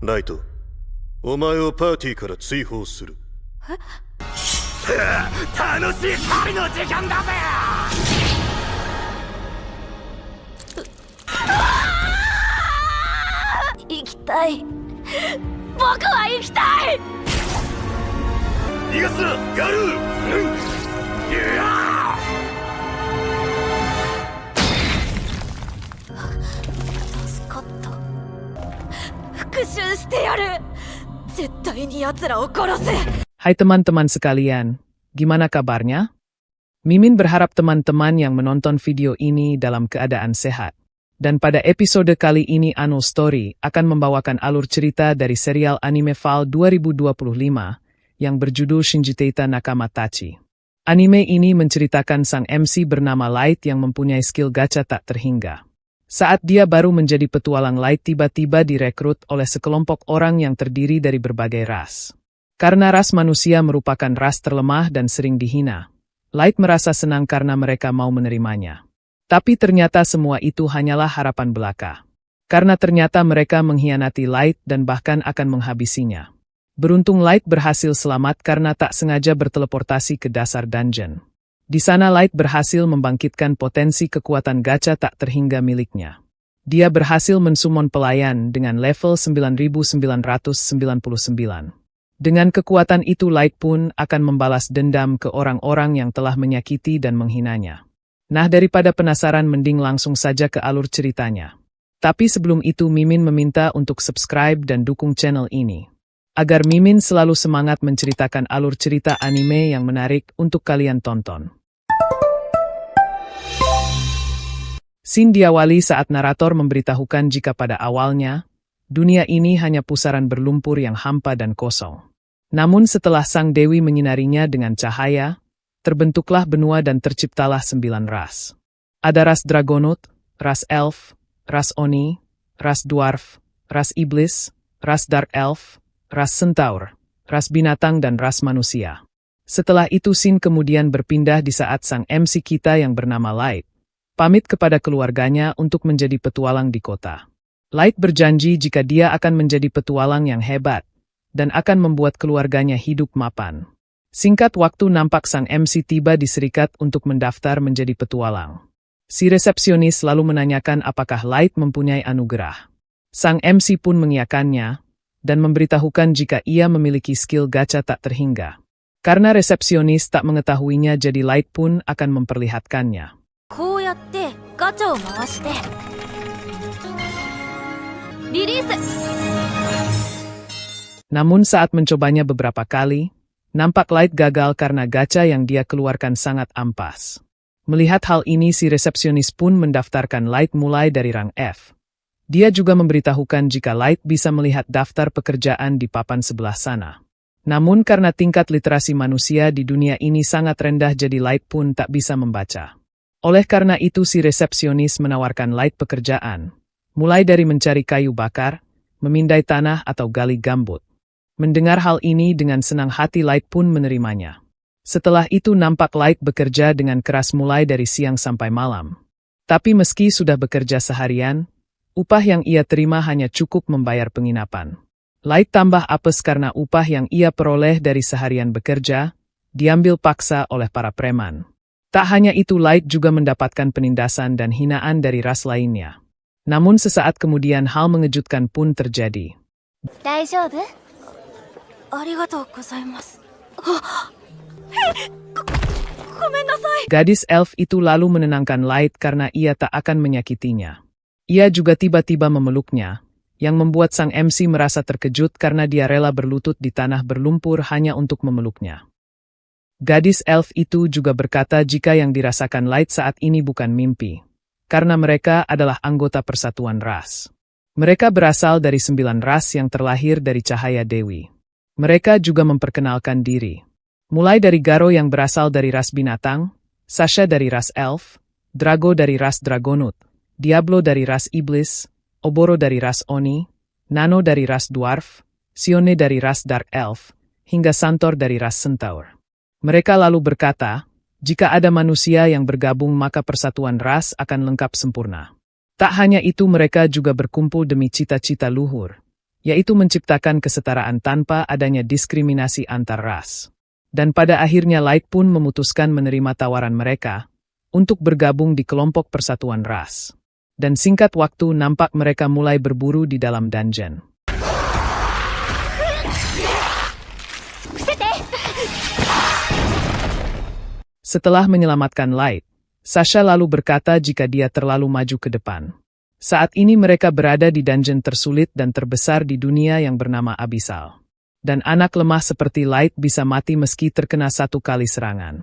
ライト、お前をパーティーから追放する。楽しい旅の時間だぜ。生きたい。僕は生きたい。逃がすな、ガルー。助かった。復讐してやる。絶対に奴らを殺せ。Hai teman-teman sekalian, gimana kabarnya? Mimin berharap teman-teman yang menonton video ini dalam keadaan sehat. Dan pada episode kali ini Anul Story akan membawakan alur cerita dari serial anime Fall 2025 yang berjudul Shinji Teita Nakama Tachi. Anime ini menceritakan sang MC bernama Light yang mempunyai skill gacha tak terhingga. Saat dia baru menjadi petualang, Light tiba-tiba direkrut oleh sekelompok orang yang terdiri dari berbagai ras. Karena ras manusia merupakan ras terlemah dan sering dihina, Light merasa senang karena mereka mau menerimanya. Tapi ternyata semua itu hanyalah harapan belaka. Karena ternyata mereka mengkhianati Light dan bahkan akan menghabisinya. Beruntung Light berhasil selamat karena tak sengaja berteleportasi ke dasar dungeon. Di sana Light berhasil membangkitkan potensi kekuatan gacha tak terhingga miliknya. Dia berhasil mensummon pelayan dengan level 9999. Dengan kekuatan itu Light pun akan membalas dendam ke orang-orang yang telah menyakiti dan menghinanya. Nah, daripada penasaran mending langsung saja ke alur ceritanya. Tapi sebelum itu Mimin meminta untuk subscribe dan dukung channel ini. Agar Mimin selalu semangat menceritakan alur cerita anime yang menarik untuk kalian tonton. Scene diawali saat narator memberitahukan jika pada awalnya, dunia ini hanya pusaran berlumpur yang hampa dan kosong. Namun setelah sang dewi menyinarinya dengan cahaya, terbentuklah benua dan terciptalah 9 ras. Ada ras Dragonaut, ras Elf, ras Oni, ras Dwarf, ras Iblis, ras Dark Elf, ras Centaur, ras binatang dan ras manusia. Setelah itu scene kemudian berpindah di saat sang MC kita yang bernama Light pamit kepada keluarganya untuk menjadi petualang di kota. Light berjanji jika dia akan menjadi petualang yang hebat dan akan membuat keluarganya hidup mapan. Singkat waktu nampak sang MC tiba di serikat untuk mendaftar menjadi petualang. Si resepsionis lalu menanyakan apakah Light mempunyai anugerah. Sang MC pun mengiyakannya dan memberitahukan jika ia memiliki skill gacha tak terhingga. Karena resepsionis tak mengetahuinya, jadi Light pun akan memperlihatkannya. Namun saat mencobanya beberapa kali, nampak Light gagal karena gacha yang dia keluarkan sangat ampas. Melihat hal ini, si resepsionis pun mendaftarkan Light mulai dari rang F. Dia juga memberitahukan jika Light bisa melihat daftar pekerjaan di papan sebelah sana. Namun karena tingkat literasi manusia di dunia ini sangat rendah, jadi Light pun tak bisa membaca. Oleh karena itu si resepsionis menawarkan Light pekerjaan, mulai dari mencari kayu bakar, memindai tanah atau gali gambut. Mendengar hal ini dengan senang hati Light pun menerimanya. Setelah itu nampak Light bekerja dengan keras mulai dari siang sampai malam. Tapi meski sudah bekerja seharian, upah yang ia terima hanya cukup membayar penginapan. Light tambah apes karena upah yang ia peroleh dari seharian bekerja diambil paksa oleh para preman. Tak hanya itu, Light juga mendapatkan penindasan dan hinaan dari ras lainnya. Namun sesaat kemudian hal mengejutkan pun terjadi. Gadis elf itu lalu menenangkan Light karena ia tak akan menyakitinya. Ia juga tiba-tiba memeluknya, yang membuat sang MC merasa terkejut karena dia rela berlutut di tanah berlumpur hanya untuk memeluknya. Gadis elf itu juga berkata jika yang dirasakan Light saat ini bukan mimpi, karena mereka adalah anggota persatuan ras. Mereka berasal dari 9 ras yang terlahir dari cahaya dewi. Mereka juga memperkenalkan diri. Mulai dari Garo yang berasal dari ras binatang, Sasha dari ras elf, Drago dari ras Dragonaut, Diablo dari ras Iblis, Oboro dari ras Oni, Nano dari ras Dwarf, Sione dari ras Dark Elf, hingga Santor dari ras Centaur. Mereka lalu berkata, jika ada manusia yang bergabung maka persatuan ras akan lengkap sempurna. Tak hanya itu, mereka juga berkumpul demi cita-cita luhur, yaitu menciptakan kesetaraan tanpa adanya diskriminasi antar ras. Dan pada akhirnya Light pun memutuskan menerima tawaran mereka untuk bergabung di kelompok persatuan ras. Dan singkat waktu nampak mereka mulai berburu di dalam dungeon. Setelah menyelamatkan Light, Sasha lalu berkata jika dia terlalu maju ke depan. Saat ini mereka berada di dungeon tersulit dan terbesar di dunia yang bernama Abyssal. Dan anak lemah seperti Light bisa mati meski terkena satu kali serangan.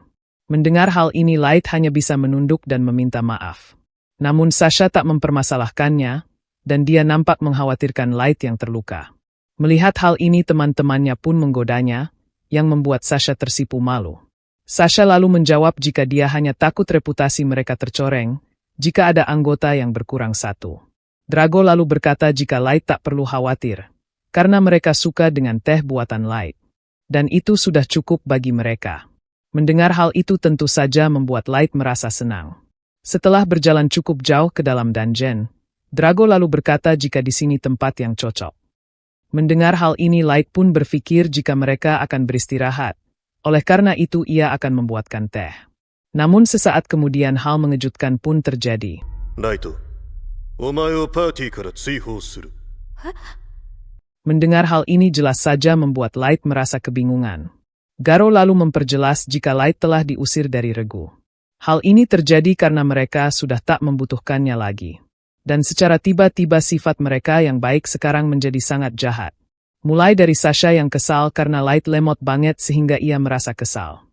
Mendengar hal ini Light hanya bisa menunduk dan meminta maaf. Namun Sasha tak mempermasalahkannya, dan dia nampak mengkhawatirkan Light yang terluka. Melihat hal ini teman-temannya pun menggodanya, yang membuat Sasha tersipu malu. Sasha lalu menjawab jika dia hanya takut reputasi mereka tercoreng, jika ada anggota yang berkurang satu. Drago lalu berkata jika Light tak perlu khawatir, karena mereka suka dengan teh buatan Light. Dan itu sudah cukup bagi mereka. Mendengar hal itu tentu saja membuat Light merasa senang. Setelah berjalan cukup jauh ke dalam dungeon, Drago lalu berkata jika di sini tempat yang cocok. Mendengar hal ini Light pun berpikir jika mereka akan beristirahat. Oleh karena itu ia akan membuatkan teh. Namun sesaat kemudian hal mengejutkan pun terjadi. Light, omae o party kara tsuihou suru. Mendengar hal ini jelas saja membuat Light merasa kebingungan. Garo lalu memperjelas jika Light telah diusir dari regu. Hal ini terjadi karena mereka sudah tak membutuhkannya lagi. Dan secara tiba-tiba sifat mereka yang baik sekarang menjadi sangat jahat. Mulai dari Sasha yang kesal karena Light lemot banget sehingga ia merasa kesal.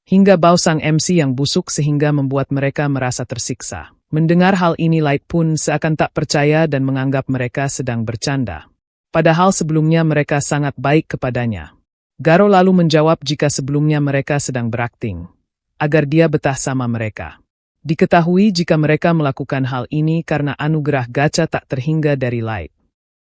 Hingga bau sang MC yang busuk sehingga membuat mereka merasa tersiksa. Mendengar hal ini Light pun seakan tak percaya dan menganggap mereka sedang bercanda. Padahal sebelumnya mereka sangat baik kepadanya. Garo lalu menjawab jika sebelumnya mereka sedang berakting, agar dia betah sama mereka. Diketahui jika mereka melakukan hal ini karena anugerah gacha tak terhingga dari Light.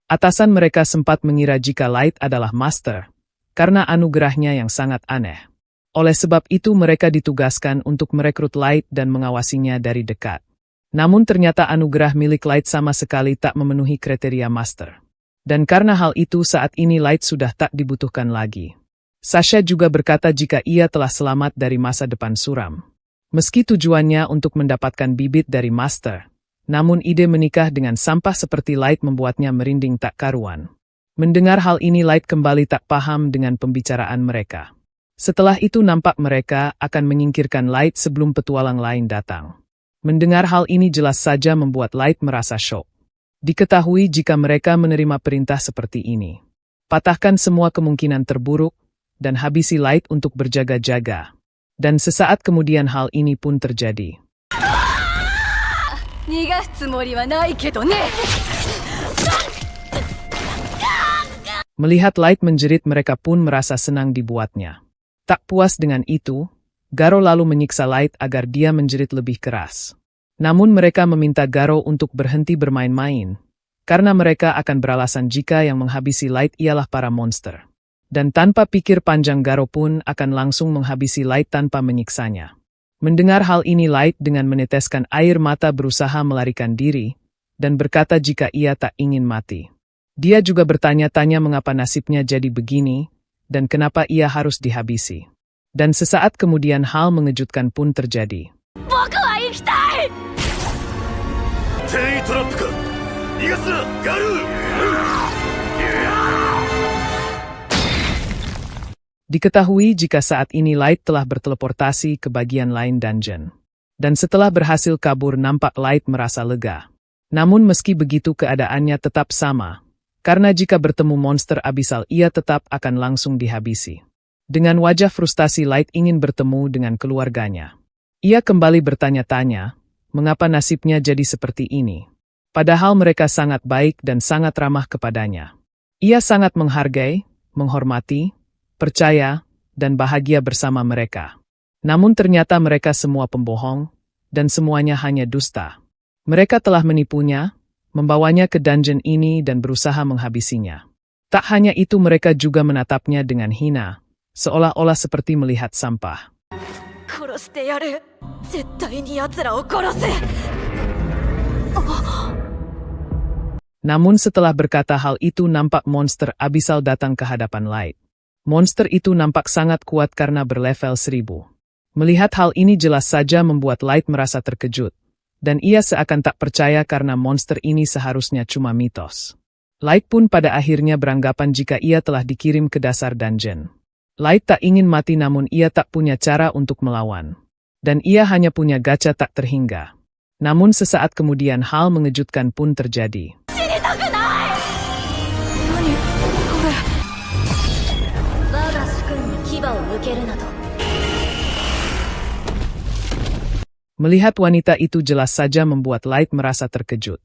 Atasan mereka sempat mengira jika Light adalah master, karena anugerahnya yang sangat aneh. Oleh sebab itu mereka ditugaskan untuk merekrut Light dan mengawasinya dari dekat. Namun ternyata anugerah milik Light sama sekali tak memenuhi kriteria master. Dan karena hal itu saat ini Light sudah tak dibutuhkan lagi. Sasha juga berkata jika ia telah selamat dari masa depan suram. Meski tujuannya untuk mendapatkan bibit dari master, namun ide menikah dengan sampah seperti Light membuatnya merinding tak karuan. Mendengar hal ini Light kembali tak paham dengan pembicaraan mereka. Setelah itu nampak mereka akan menyingkirkan Light sebelum petualang lain datang. Mendengar hal ini jelas saja membuat Light merasa syok. Diketahui jika mereka menerima perintah seperti ini. Patahkan semua kemungkinan terburuk, dan habisi Light untuk berjaga-jaga. Dan sesaat kemudian hal ini pun terjadi. Melihat Light menjerit mereka pun merasa senang dibuatnya. Tak puas dengan itu, Garo lalu menyiksa Light agar dia menjerit lebih keras. Namun mereka meminta Garo untuk berhenti bermain-main, karena mereka akan beralasan jika yang menghabisi Light ialah para monster. Dan tanpa pikir panjang Garo pun akan langsung menghabisi Light tanpa menyiksanya. Mendengar hal ini Light dengan meneteskan air mata berusaha melarikan diri, dan berkata jika ia tak ingin mati. Dia juga bertanya-tanya mengapa nasibnya jadi begini, dan kenapa ia harus dihabisi. Dan sesaat kemudian hal mengejutkan pun terjadi. Diketahui jika saat ini Light telah berteleportasi ke bagian lain dungeon. Dan setelah berhasil kabur nampak Light merasa lega. Namun meski begitu keadaannya tetap sama. Karena jika bertemu monster Abyssal ia tetap akan langsung dihabisi. Dengan wajah frustasi Light ingin bertemu dengan keluarganya. Ia kembali bertanya-tanya, mengapa nasibnya jadi seperti ini. Padahal mereka sangat baik dan sangat ramah kepadanya. Ia sangat menghargai, menghormati, percaya, dan bahagia bersama mereka. Namun ternyata mereka semua pembohong, dan semuanya hanya dusta. Mereka telah menipunya, membawanya ke dungeon ini dan berusaha menghabisinya. Tak hanya itu mereka juga menatapnya dengan hina, seolah-olah seperti melihat sampah. Namun setelah berkata hal itu nampak monster abisal datang ke hadapan Light. Monster itu nampak sangat kuat karena berlevel 1000. Melihat hal ini jelas saja membuat Light merasa terkejut. Dan ia seakan tak percaya karena monster ini seharusnya cuma mitos. Light pun pada akhirnya beranggapan jika ia telah dikirim ke dasar dungeon. Light tak ingin mati namun ia tak punya cara untuk melawan. Dan ia hanya punya gacha tak terhingga. Namun sesaat kemudian hal mengejutkan pun terjadi. Melihat wanita itu jelas saja membuat Light merasa terkejut.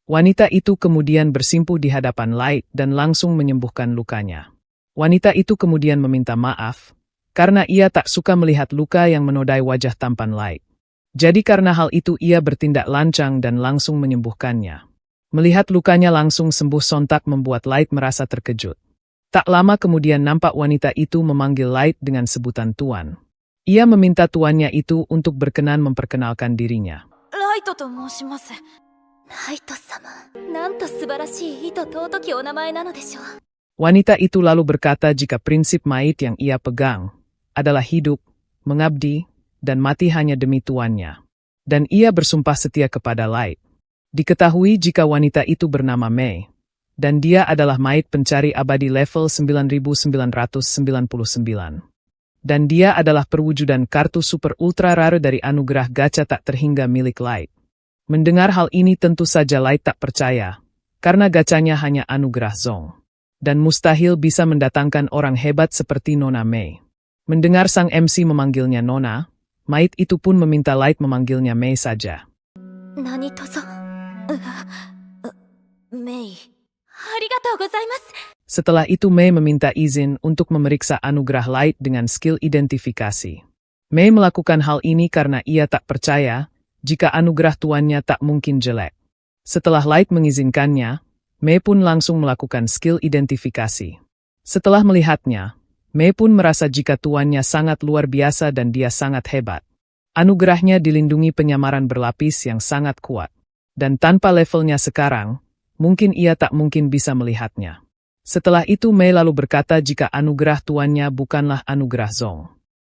Wanita itu kemudian bersimpuh di hadapan Light dan langsung menyembuhkan lukanya. Wanita itu kemudian meminta maaf, karena ia tak suka melihat luka yang menodai wajah tampan Light. Jadi karena hal itu ia bertindak lancang dan langsung menyembuhkannya. Melihat lukanya langsung sembuh sontak membuat Light merasa terkejut. Tak lama kemudian nampak wanita itu memanggil Light dengan sebutan Tuan. Ia meminta tuannya itu untuk berkenan memperkenalkan dirinya. Light to moshimasu. Light-sama, nanto subarashii ito toutoki onamae nano desho. Wanita itu lalu berkata jika prinsip Might yang ia pegang adalah hidup, mengabdi, dan mati hanya demi tuannya. Dan ia bersumpah setia kepada Light. Diketahui jika wanita itu bernama Mei, dan dia adalah Might pencari abadi level 9999. Dan dia adalah perwujudan kartu super ultra rare dari anugerah gacha tak terhingga milik Light. Mendengar hal ini tentu saja Light tak percaya, karena gacanya hanya anugerah Zong. Dan mustahil bisa mendatangkan orang hebat seperti Nona Mei. Mendengar sang MC memanggilnya Nona, Might itu pun meminta Light memanggilnya Mei saja. Nani tozo? Mei. Arigatou gozaimasu. Setelah itu Mei meminta izin untuk memeriksa anugerah Light dengan skill identifikasi. Mei melakukan hal ini karena ia tak percaya jika anugerah tuannya tak mungkin jelek. Setelah Light mengizinkannya, Mei pun langsung melakukan skill identifikasi. Setelah melihatnya, Mei pun merasa jika tuannya sangat luar biasa dan dia sangat hebat. Anugerahnya dilindungi penyamaran berlapis yang sangat kuat. Dan tanpa levelnya sekarang, mungkin ia tak mungkin bisa melihatnya. Setelah itu Mei lalu berkata jika anugerah tuannya bukanlah anugerah Zong.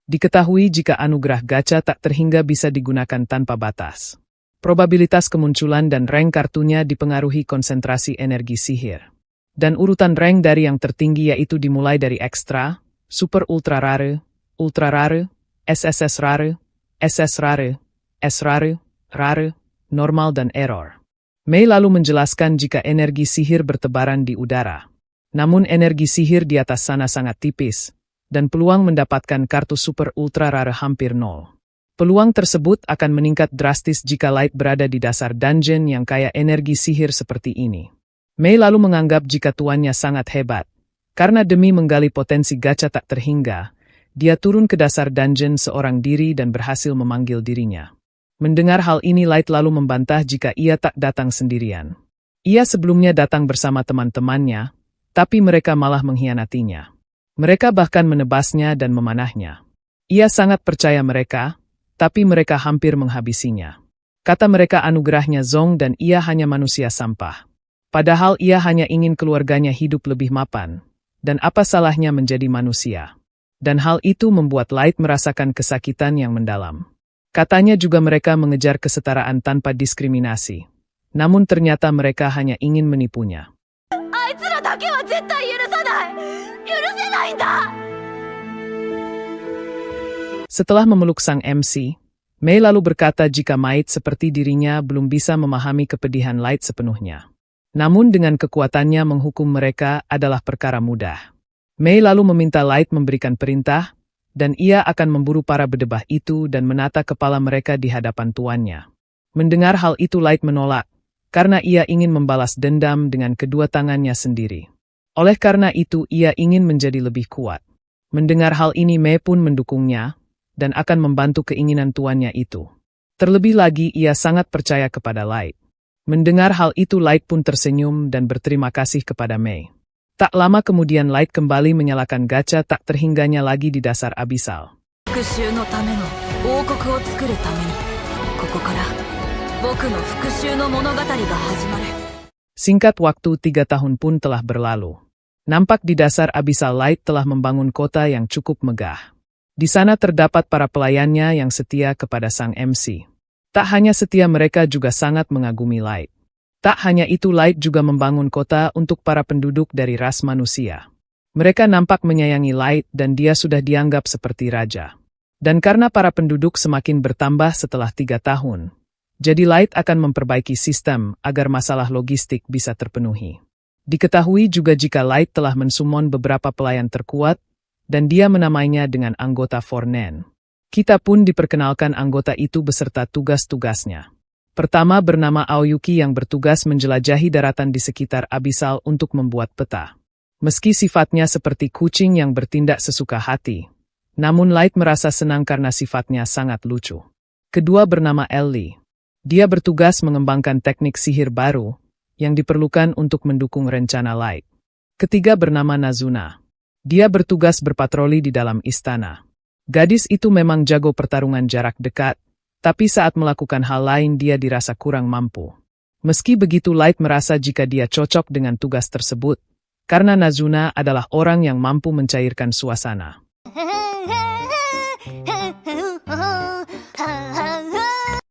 Diketahui jika anugerah gacha tak terhingga bisa digunakan tanpa batas. Probabilitas kemunculan dan rank kartunya dipengaruhi konsentrasi energi sihir. Dan urutan rank dari yang tertinggi yaitu dimulai dari ekstra, super ultra rare, SSS rare, SS rare, S rare, rare, normal dan error. Mei lalu menjelaskan jika energi sihir bertebaran di udara. Namun energi sihir di atas sana sangat tipis, dan peluang mendapatkan kartu super ultra rare hampir nol. Peluang tersebut akan meningkat drastis jika Light berada di dasar dungeon yang kaya energi sihir seperti ini. Mei lalu menganggap jika tuannya sangat hebat. Karena demi menggali potensi gacha tak terhingga, dia turun ke dasar dungeon seorang diri dan berhasil memanggil dirinya. Mendengar hal ini Light lalu membantah jika ia tak datang sendirian. Ia sebelumnya datang bersama teman-temannya, tapi mereka malah mengkhianatinya. Mereka bahkan menebasnya dan memanahnya. Ia sangat percaya mereka, tapi mereka hampir menghabisinya. Kata mereka anugerahnya Zong dan ia hanya manusia sampah. Padahal ia hanya ingin keluarganya hidup lebih mapan. Dan apa salahnya menjadi manusia? Dan hal itu membuat Light merasakan kesakitan yang mendalam. Katanya juga mereka mengejar kesetaraan tanpa diskriminasi. Namun ternyata mereka hanya ingin menipunya. Setelah memeluk sang MC, Mei lalu berkata jika Might seperti dirinya belum bisa memahami kepedihan Light sepenuhnya. Namun dengan kekuatannya menghukum mereka adalah perkara mudah. Mei lalu meminta Light memberikan perintah, dan ia akan memburu para bedebah itu dan menata kepala mereka di hadapan tuannya. Mendengar hal itu Light menolak, karena ia ingin membalas dendam dengan kedua tangannya sendiri. Oleh karena itu ia ingin menjadi lebih kuat. Mendengar hal ini Mei pun mendukungnya, dan akan membantu keinginan tuannya itu. Terlebih lagi ia sangat percaya kepada Light. Mendengar hal itu Light pun tersenyum dan berterima kasih kepada Mei. Tak lama kemudian Light kembali menyalakan gacha tak terhingganya lagi di dasar abisal. Singkat waktu 3 tahun pun telah berlalu. Nampak di dasar Abyssal Light telah membangun kota yang cukup megah. Di sana terdapat para pelayannya yang setia kepada sang MC. Tak hanya setia, mereka juga sangat mengagumi Light. Tak hanya itu, Light juga membangun kota untuk para penduduk dari ras manusia. Mereka nampak menyayangi Light dan dia sudah dianggap seperti raja. Dan karena para penduduk semakin bertambah setelah 3 tahun, jadi Light akan memperbaiki sistem agar masalah logistik bisa terpenuhi. Diketahui juga jika Light telah mensumon beberapa pelayan terkuat, dan dia menamainya dengan anggota Fornen. Kita pun diperkenalkan anggota itu beserta tugas-tugasnya. Pertama bernama Aoyuki yang bertugas menjelajahi daratan di sekitar Abyssal untuk membuat peta. Meski sifatnya seperti kucing yang bertindak sesuka hati, namun Light merasa senang karena sifatnya sangat lucu. Kedua bernama Ellie. Dia bertugas mengembangkan teknik sihir baru yang diperlukan untuk mendukung rencana Light. Ketiga bernama Nazuna. Dia bertugas berpatroli di dalam istana. Gadis itu memang jago pertarungan jarak dekat, tapi saat melakukan hal lain dia dirasa kurang mampu. Meski begitu, Light merasa jika dia cocok dengan tugas tersebut, karena Nazuna adalah orang yang mampu mencairkan suasana.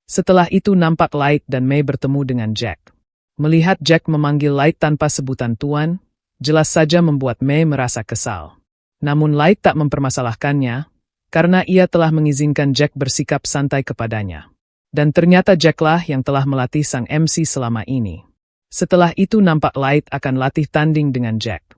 Setelah itu nampak Light dan Mei bertemu dengan Jack. Melihat Jack memanggil Light tanpa sebutan tuan, jelas saja membuat Mei merasa kesal. Namun Light tak mempermasalahkannya, karena ia telah mengizinkan Jack bersikap santai kepadanya. Dan ternyata Jacklah yang telah melatih sang MC selama ini. Setelah itu nampak Light akan latih tanding dengan Jack.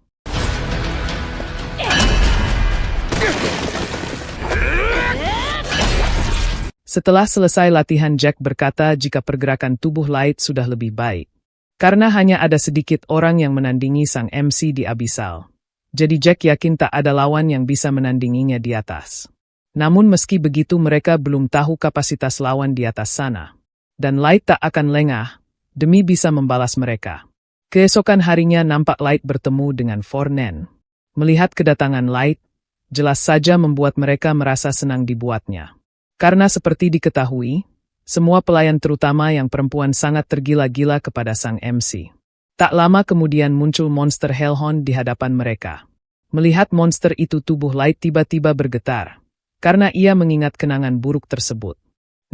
Setelah selesai latihan, Jack berkata jika pergerakan tubuh Light sudah lebih baik. Karena hanya ada sedikit orang yang menandingi sang MC di Abyssal. Jadi Jack yakin tak ada lawan yang bisa menandinginya di atas. Namun meski begitu mereka belum tahu kapasitas lawan di atas sana. Dan Light tak akan lengah, demi bisa membalas mereka. Keesokan harinya nampak Light bertemu dengan Fornen. Melihat kedatangan Light, jelas saja membuat mereka merasa senang dibuatnya. Karena seperti diketahui, semua pelayan terutama yang perempuan sangat tergila-gila kepada sang MC. Tak lama kemudian muncul monster Hellhound di hadapan mereka. Melihat monster itu, tubuh Light tiba-tiba bergetar, karena ia mengingat kenangan buruk tersebut.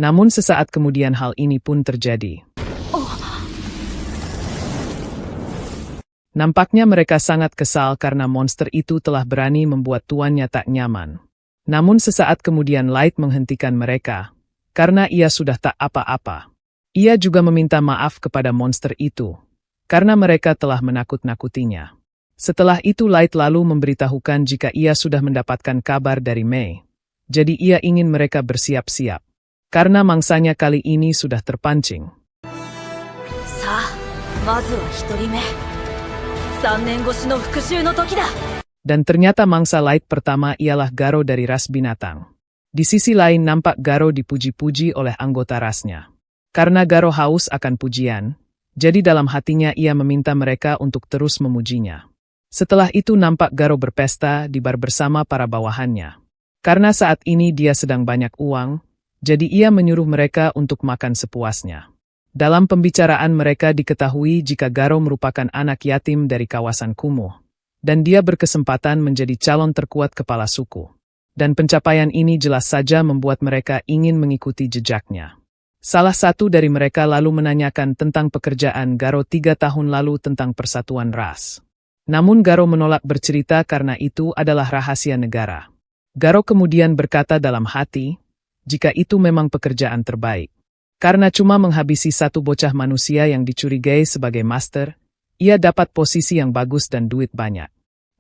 Namun sesaat kemudian hal ini pun terjadi. Nampaknya mereka sangat kesal karena monster itu telah berani membuat tuannya tak nyaman. Namun sesaat kemudian Light menghentikan mereka, karena ia sudah tak apa-apa. Ia juga meminta maaf kepada monster itu, karena mereka telah menakut-nakutinya. Setelah itu Light lalu memberitahukan jika ia sudah mendapatkan kabar dari Mei. Jadi ia ingin mereka bersiap-siap, karena mangsanya kali ini sudah terpancing. Dan ternyata mangsa Light pertama ialah Garo dari ras binatang. Di sisi lain nampak Garo dipuji-puji oleh anggota rasnya. Karena Garo haus akan pujian, jadi dalam hatinya ia meminta mereka untuk terus memujinya. Setelah itu nampak Garo berpesta di bar bersama para bawahannya. Karena saat ini dia sedang banyak uang, jadi ia menyuruh mereka untuk makan sepuasnya. Dalam pembicaraan mereka diketahui jika Garo merupakan anak yatim dari kawasan kumuh, dan dia berkesempatan menjadi calon terkuat kepala suku. Dan pencapaian ini jelas saja membuat mereka ingin mengikuti jejaknya. Salah satu dari mereka lalu menanyakan tentang pekerjaan Garo 3 tahun lalu tentang persatuan ras. Namun Garo menolak bercerita karena itu adalah rahasia negara. Garo kemudian berkata dalam hati, jika itu memang pekerjaan terbaik. Karena cuma menghabisi satu bocah manusia yang dicurigai sebagai master, ia dapat posisi yang bagus dan duit banyak.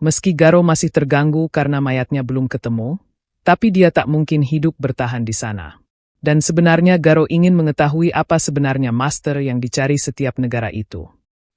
Meski Garo masih terganggu karena mayatnya belum ketemu, tapi dia tak mungkin hidup bertahan di sana. Dan sebenarnya Garo ingin mengetahui apa sebenarnya master yang dicari setiap negara itu.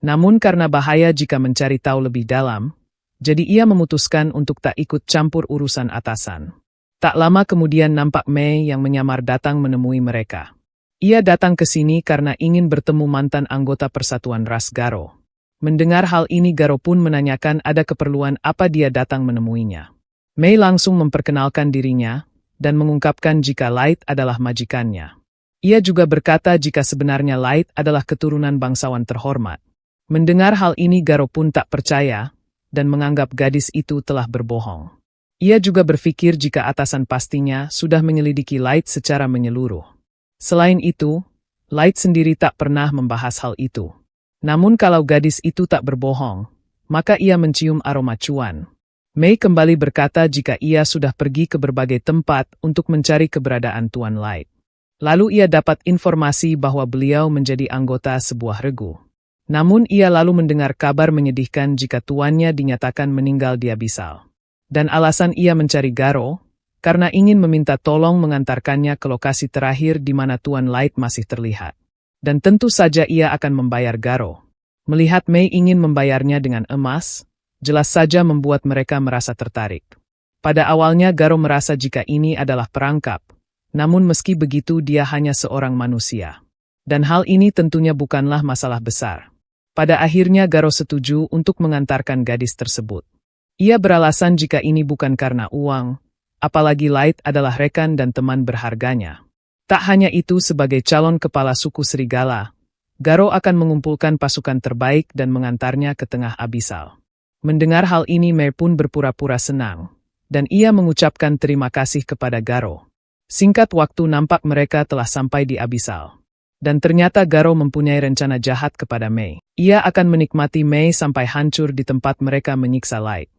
Namun karena bahaya jika mencari tahu lebih dalam, jadi ia memutuskan untuk tak ikut campur urusan atasan. Tak lama kemudian nampak Mei yang menyamar datang menemui mereka. Ia datang ke sini karena ingin bertemu mantan anggota persatuan ras Garo. Mendengar hal ini Garo pun menanyakan ada keperluan apa dia datang menemuinya. Mei langsung memperkenalkan dirinya, dan mengungkapkan jika Light adalah majikannya. Ia juga berkata jika sebenarnya Light adalah keturunan bangsawan terhormat. Mendengar hal ini Garo pun tak percaya, dan menganggap gadis itu telah berbohong. Ia juga berpikir jika atasan pastinya sudah menyelidiki Light secara menyeluruh. Selain itu, Light sendiri tak pernah membahas hal itu. Namun kalau gadis itu tak berbohong, maka ia mencium aroma cuan. Mei kembali berkata jika ia sudah pergi ke berbagai tempat untuk mencari keberadaan Tuan Light. Lalu ia dapat informasi bahwa beliau menjadi anggota sebuah regu. Namun ia lalu mendengar kabar menyedihkan jika tuannya dinyatakan meninggal di Abyssal. Dan alasan ia mencari Garo, karena ingin meminta tolong mengantarkannya ke lokasi terakhir di mana Tuan Light masih terlihat. Dan tentu saja ia akan membayar Garo. Melihat Mei ingin membayarnya dengan emas, jelas saja membuat mereka merasa tertarik. Pada awalnya Garo merasa jika ini adalah perangkap, namun meski begitu dia hanya seorang manusia. Dan hal ini tentunya bukanlah masalah besar. Pada akhirnya Garo setuju untuk mengantarkan gadis tersebut. Ia beralasan jika ini bukan karena uang, apalagi Light adalah rekan dan teman berharganya. Tak hanya itu, sebagai calon kepala suku Serigala, Garo akan mengumpulkan pasukan terbaik dan mengantarnya ke tengah Abyssal. Mendengar hal ini Mei pun berpura-pura senang, dan ia mengucapkan terima kasih kepada Garo. Singkat waktu nampak mereka telah sampai di Abyssal. Dan ternyata Garo mempunyai rencana jahat kepada Mei. Ia akan menikmati Mei sampai hancur di tempat mereka menyiksa Light.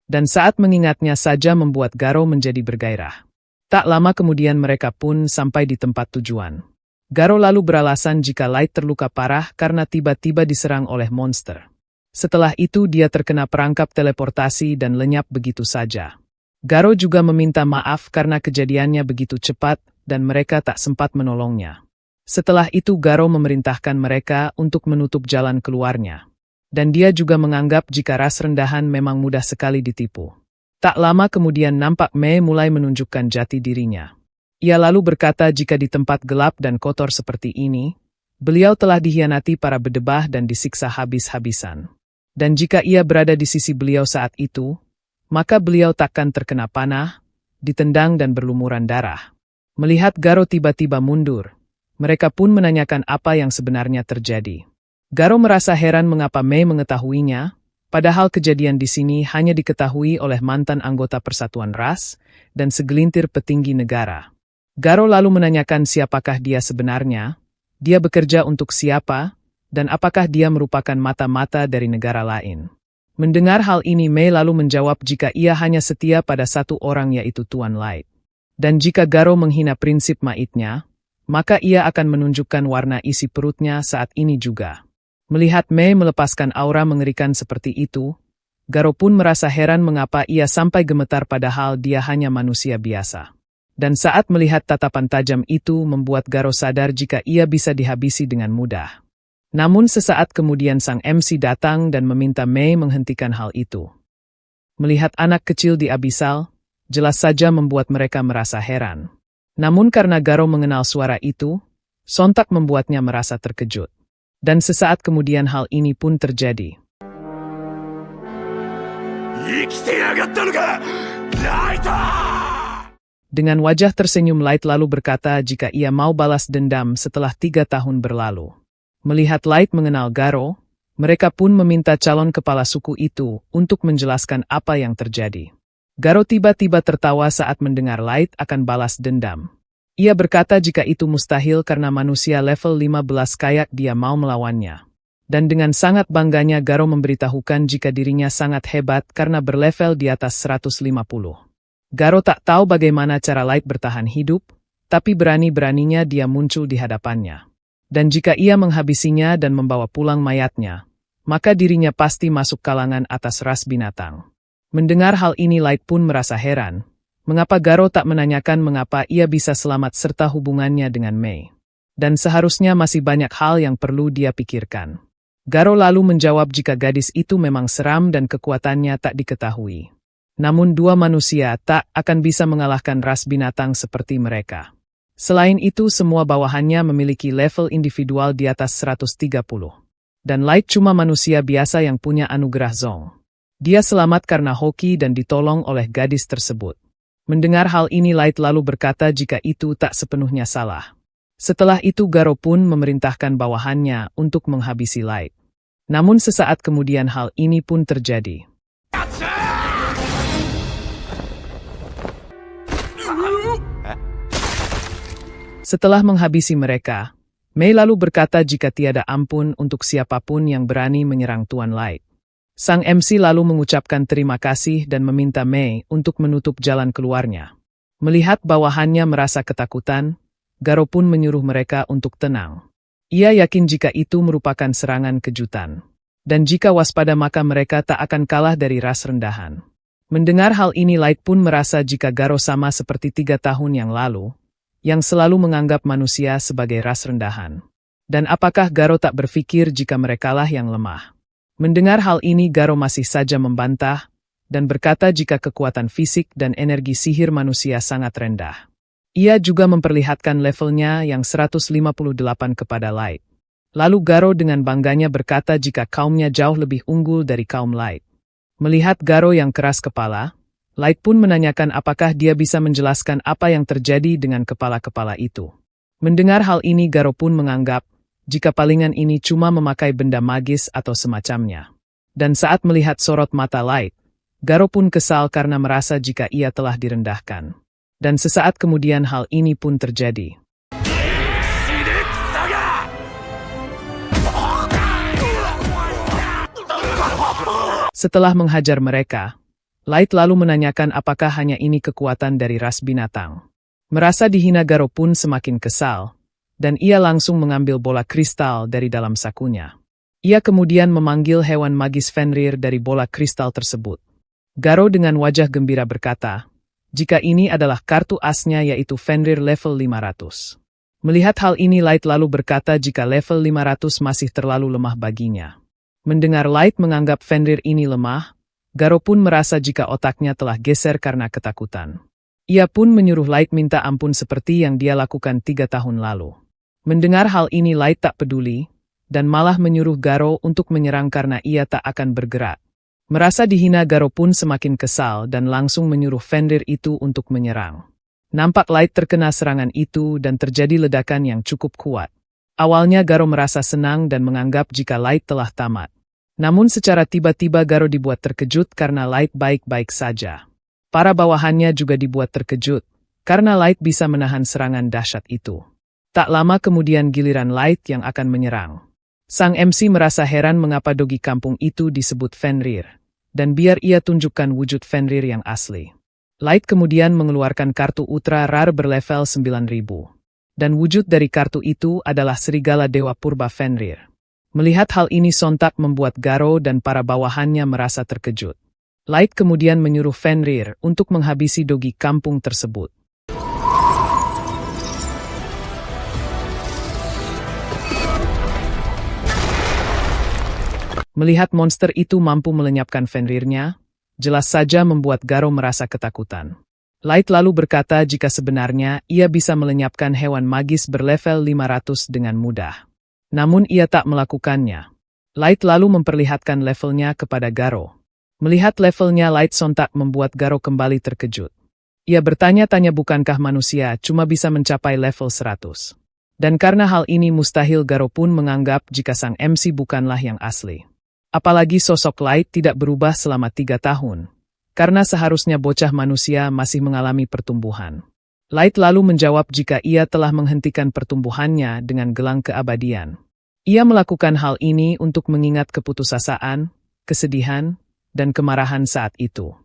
Dan saat mengingatnya saja membuat Garo menjadi bergairah. Tak lama kemudian mereka pun sampai di tempat tujuan. Garo lalu beralasan jika Light terluka parah karena tiba-tiba diserang oleh monster. Setelah itu dia terkena perangkap teleportasi dan lenyap begitu saja. Garo juga meminta maaf karena kejadiannya begitu cepat dan mereka tak sempat menolongnya. Setelah itu Garo memerintahkan mereka untuk menutup jalan keluarnya. Dan dia juga menganggap jika ras rendahan memang mudah sekali ditipu. Tak lama kemudian nampak Mei mulai menunjukkan jati dirinya. Ia lalu berkata jika di tempat gelap dan kotor seperti ini, beliau telah dihianati para bedebah dan disiksa habis-habisan. Dan jika ia berada di sisi beliau saat itu, maka beliau takkan terkena panah, ditendang dan berlumuran darah. Melihat Garo tiba-tiba mundur, mereka pun menanyakan apa yang sebenarnya terjadi. Garo merasa heran mengapa Mei mengetahuinya, padahal kejadian di sini hanya diketahui oleh mantan anggota Persatuan Ras dan segelintir petinggi negara. Garo lalu menanyakan siapakah dia sebenarnya, dia bekerja untuk siapa, dan apakah dia merupakan mata-mata dari negara lain. Mendengar hal ini Mei lalu menjawab jika ia hanya setia pada satu orang yaitu Tuan Light. Dan jika Garo menghina prinsip maitnya, maka ia akan menunjukkan warna isi perutnya saat ini juga. Melihat Mei melepaskan aura mengerikan seperti itu, Garo pun merasa heran mengapa ia sampai gemetar padahal dia hanya manusia biasa. Dan saat melihat tatapan tajam itu membuat Garo sadar jika ia bisa dihabisi dengan mudah. Namun sesaat kemudian sang MC datang dan meminta Mei menghentikan hal itu. Melihat anak kecil di Abyssal, jelas saja membuat mereka merasa heran. Namun karena Garo mengenal suara itu, sontak membuatnya merasa terkejut. Dan sesaat kemudian hal ini pun terjadi. Dengan wajah tersenyum Light lalu berkata jika ia mau balas dendam setelah 3 tahun berlalu. Melihat Light mengenal Garo, mereka pun meminta calon kepala suku itu untuk menjelaskan apa yang terjadi. Garo tiba-tiba tertawa saat mendengar Light akan balas dendam. Ia berkata jika itu mustahil karena manusia level 15 kayak dia mau melawannya. Dan dengan sangat bangganya Garo memberitahukan jika dirinya sangat hebat karena berlevel di atas 150. Garo tak tahu bagaimana cara Light bertahan hidup, tapi berani-beraninya dia muncul di hadapannya. Dan jika ia menghabisinya dan membawa pulang mayatnya, maka dirinya pasti masuk kalangan atas ras binatang. Mendengar hal ini Light pun merasa heran. Mengapa Garo tak menanyakan mengapa ia bisa selamat serta hubungannya dengan Mei. Dan seharusnya masih banyak hal yang perlu dia pikirkan. Garo lalu menjawab jika gadis itu memang seram dan kekuatannya tak diketahui. Namun 2 manusia tak akan bisa mengalahkan ras binatang seperti mereka. Selain itu semua bawahannya memiliki level individual di atas 130. Dan Light cuma manusia biasa yang punya anugerah Zong. Dia selamat karena hoki dan ditolong oleh gadis tersebut. Mendengar hal ini Light lalu berkata jika itu tak sepenuhnya salah. Setelah itu Garo pun memerintahkan bawahannya untuk menghabisi Light. Namun sesaat kemudian hal ini pun terjadi. Setelah menghabisi mereka, Mei lalu berkata jika tiada ampun untuk siapapun yang berani menyerang Tuan Light. Sang MC lalu mengucapkan terima kasih dan meminta Mei untuk menutup jalan keluarnya. Melihat bawahannya merasa ketakutan, Garo pun menyuruh mereka untuk tenang. Ia yakin jika itu merupakan serangan kejutan. Dan jika waspada maka mereka tak akan kalah dari ras rendahan. Mendengar hal ini Light pun merasa jika Garo sama seperti 3 tahun yang lalu, yang selalu menganggap manusia sebagai ras rendahan. Dan apakah Garo tak berpikir jika merekalah yang lemah? Mendengar hal ini Garo masih saja membantah, dan berkata jika kekuatan fisik dan energi sihir manusia sangat rendah. Ia juga memperlihatkan levelnya yang 158 kepada Light. Lalu Garo dengan bangganya berkata jika kaumnya jauh lebih unggul dari kaum Light. Melihat Garo yang keras kepala, Light pun menanyakan apakah dia bisa menjelaskan apa yang terjadi dengan kepala-kepala itu. Mendengar hal ini Garo pun menganggap jika palingan ini cuma memakai benda magis atau semacamnya. Dan saat melihat sorot mata Light, Garo pun kesal karena merasa jika ia telah direndahkan. Dan sesaat kemudian hal ini pun terjadi. Setelah menghajar mereka, Light lalu menanyakan apakah hanya ini kekuatan dari ras binatang. Merasa dihina Garo pun semakin kesal, dan ia langsung mengambil bola kristal dari dalam sakunya. Ia kemudian memanggil hewan magis Fenrir dari bola kristal tersebut. Garo dengan wajah gembira berkata, jika ini adalah kartu asnya yaitu Fenrir level 500. Melihat hal ini Light lalu berkata jika level 500 masih terlalu lemah baginya. Mendengar Light menganggap Fenrir ini lemah, Garo pun merasa jika otaknya telah geser karena ketakutan. Ia pun menyuruh Light minta ampun seperti yang dia lakukan 3 tahun lalu. Mendengar hal ini Light tak peduli, dan malah menyuruh Garo untuk menyerang karena ia tak akan bergerak. Merasa dihina Garo pun semakin kesal dan langsung menyuruh Fenrir itu untuk menyerang. Nampak Light terkena serangan itu dan terjadi ledakan yang cukup kuat. Awalnya Garo merasa senang dan menganggap jika Light telah tamat. Namun secara tiba-tiba Garo dibuat terkejut karena Light baik-baik saja. Para bawahannya juga dibuat terkejut, karena Light bisa menahan serangan dahsyat itu. Tak lama kemudian giliran Light yang akan menyerang. Sang MC merasa heran mengapa dogi kampung itu disebut Fenrir, dan biar ia tunjukkan wujud Fenrir yang asli. Light kemudian mengeluarkan kartu Ultra Rare berlevel 9000. Dan wujud dari kartu itu adalah serigala Dewa Purba Fenrir. Melihat hal ini sontak membuat Garo dan para bawahannya merasa terkejut. Light kemudian menyuruh Fenrir untuk menghabisi dogi kampung tersebut. Melihat monster itu mampu melenyapkan Fenrirnya, jelas saja membuat Garo merasa ketakutan. Light lalu berkata jika sebenarnya ia bisa melenyapkan hewan magis berlevel 500 dengan mudah. Namun ia tak melakukannya. Light lalu memperlihatkan levelnya kepada Garo. Melihat levelnya Light sontak membuat Garo kembali terkejut. Ia bertanya-tanya bukankah manusia cuma bisa mencapai level 100. Dan karena hal ini mustahil Garo pun menganggap jika sang MC bukanlah yang asli. Apalagi sosok Light tidak berubah selama 3 tahun. Karena seharusnya bocah manusia masih mengalami pertumbuhan. Light lalu menjawab jika ia telah menghentikan pertumbuhannya dengan gelang keabadian. Ia melakukan hal ini untuk mengingat keputusasaan, kesedihan, dan kemarahan saat itu.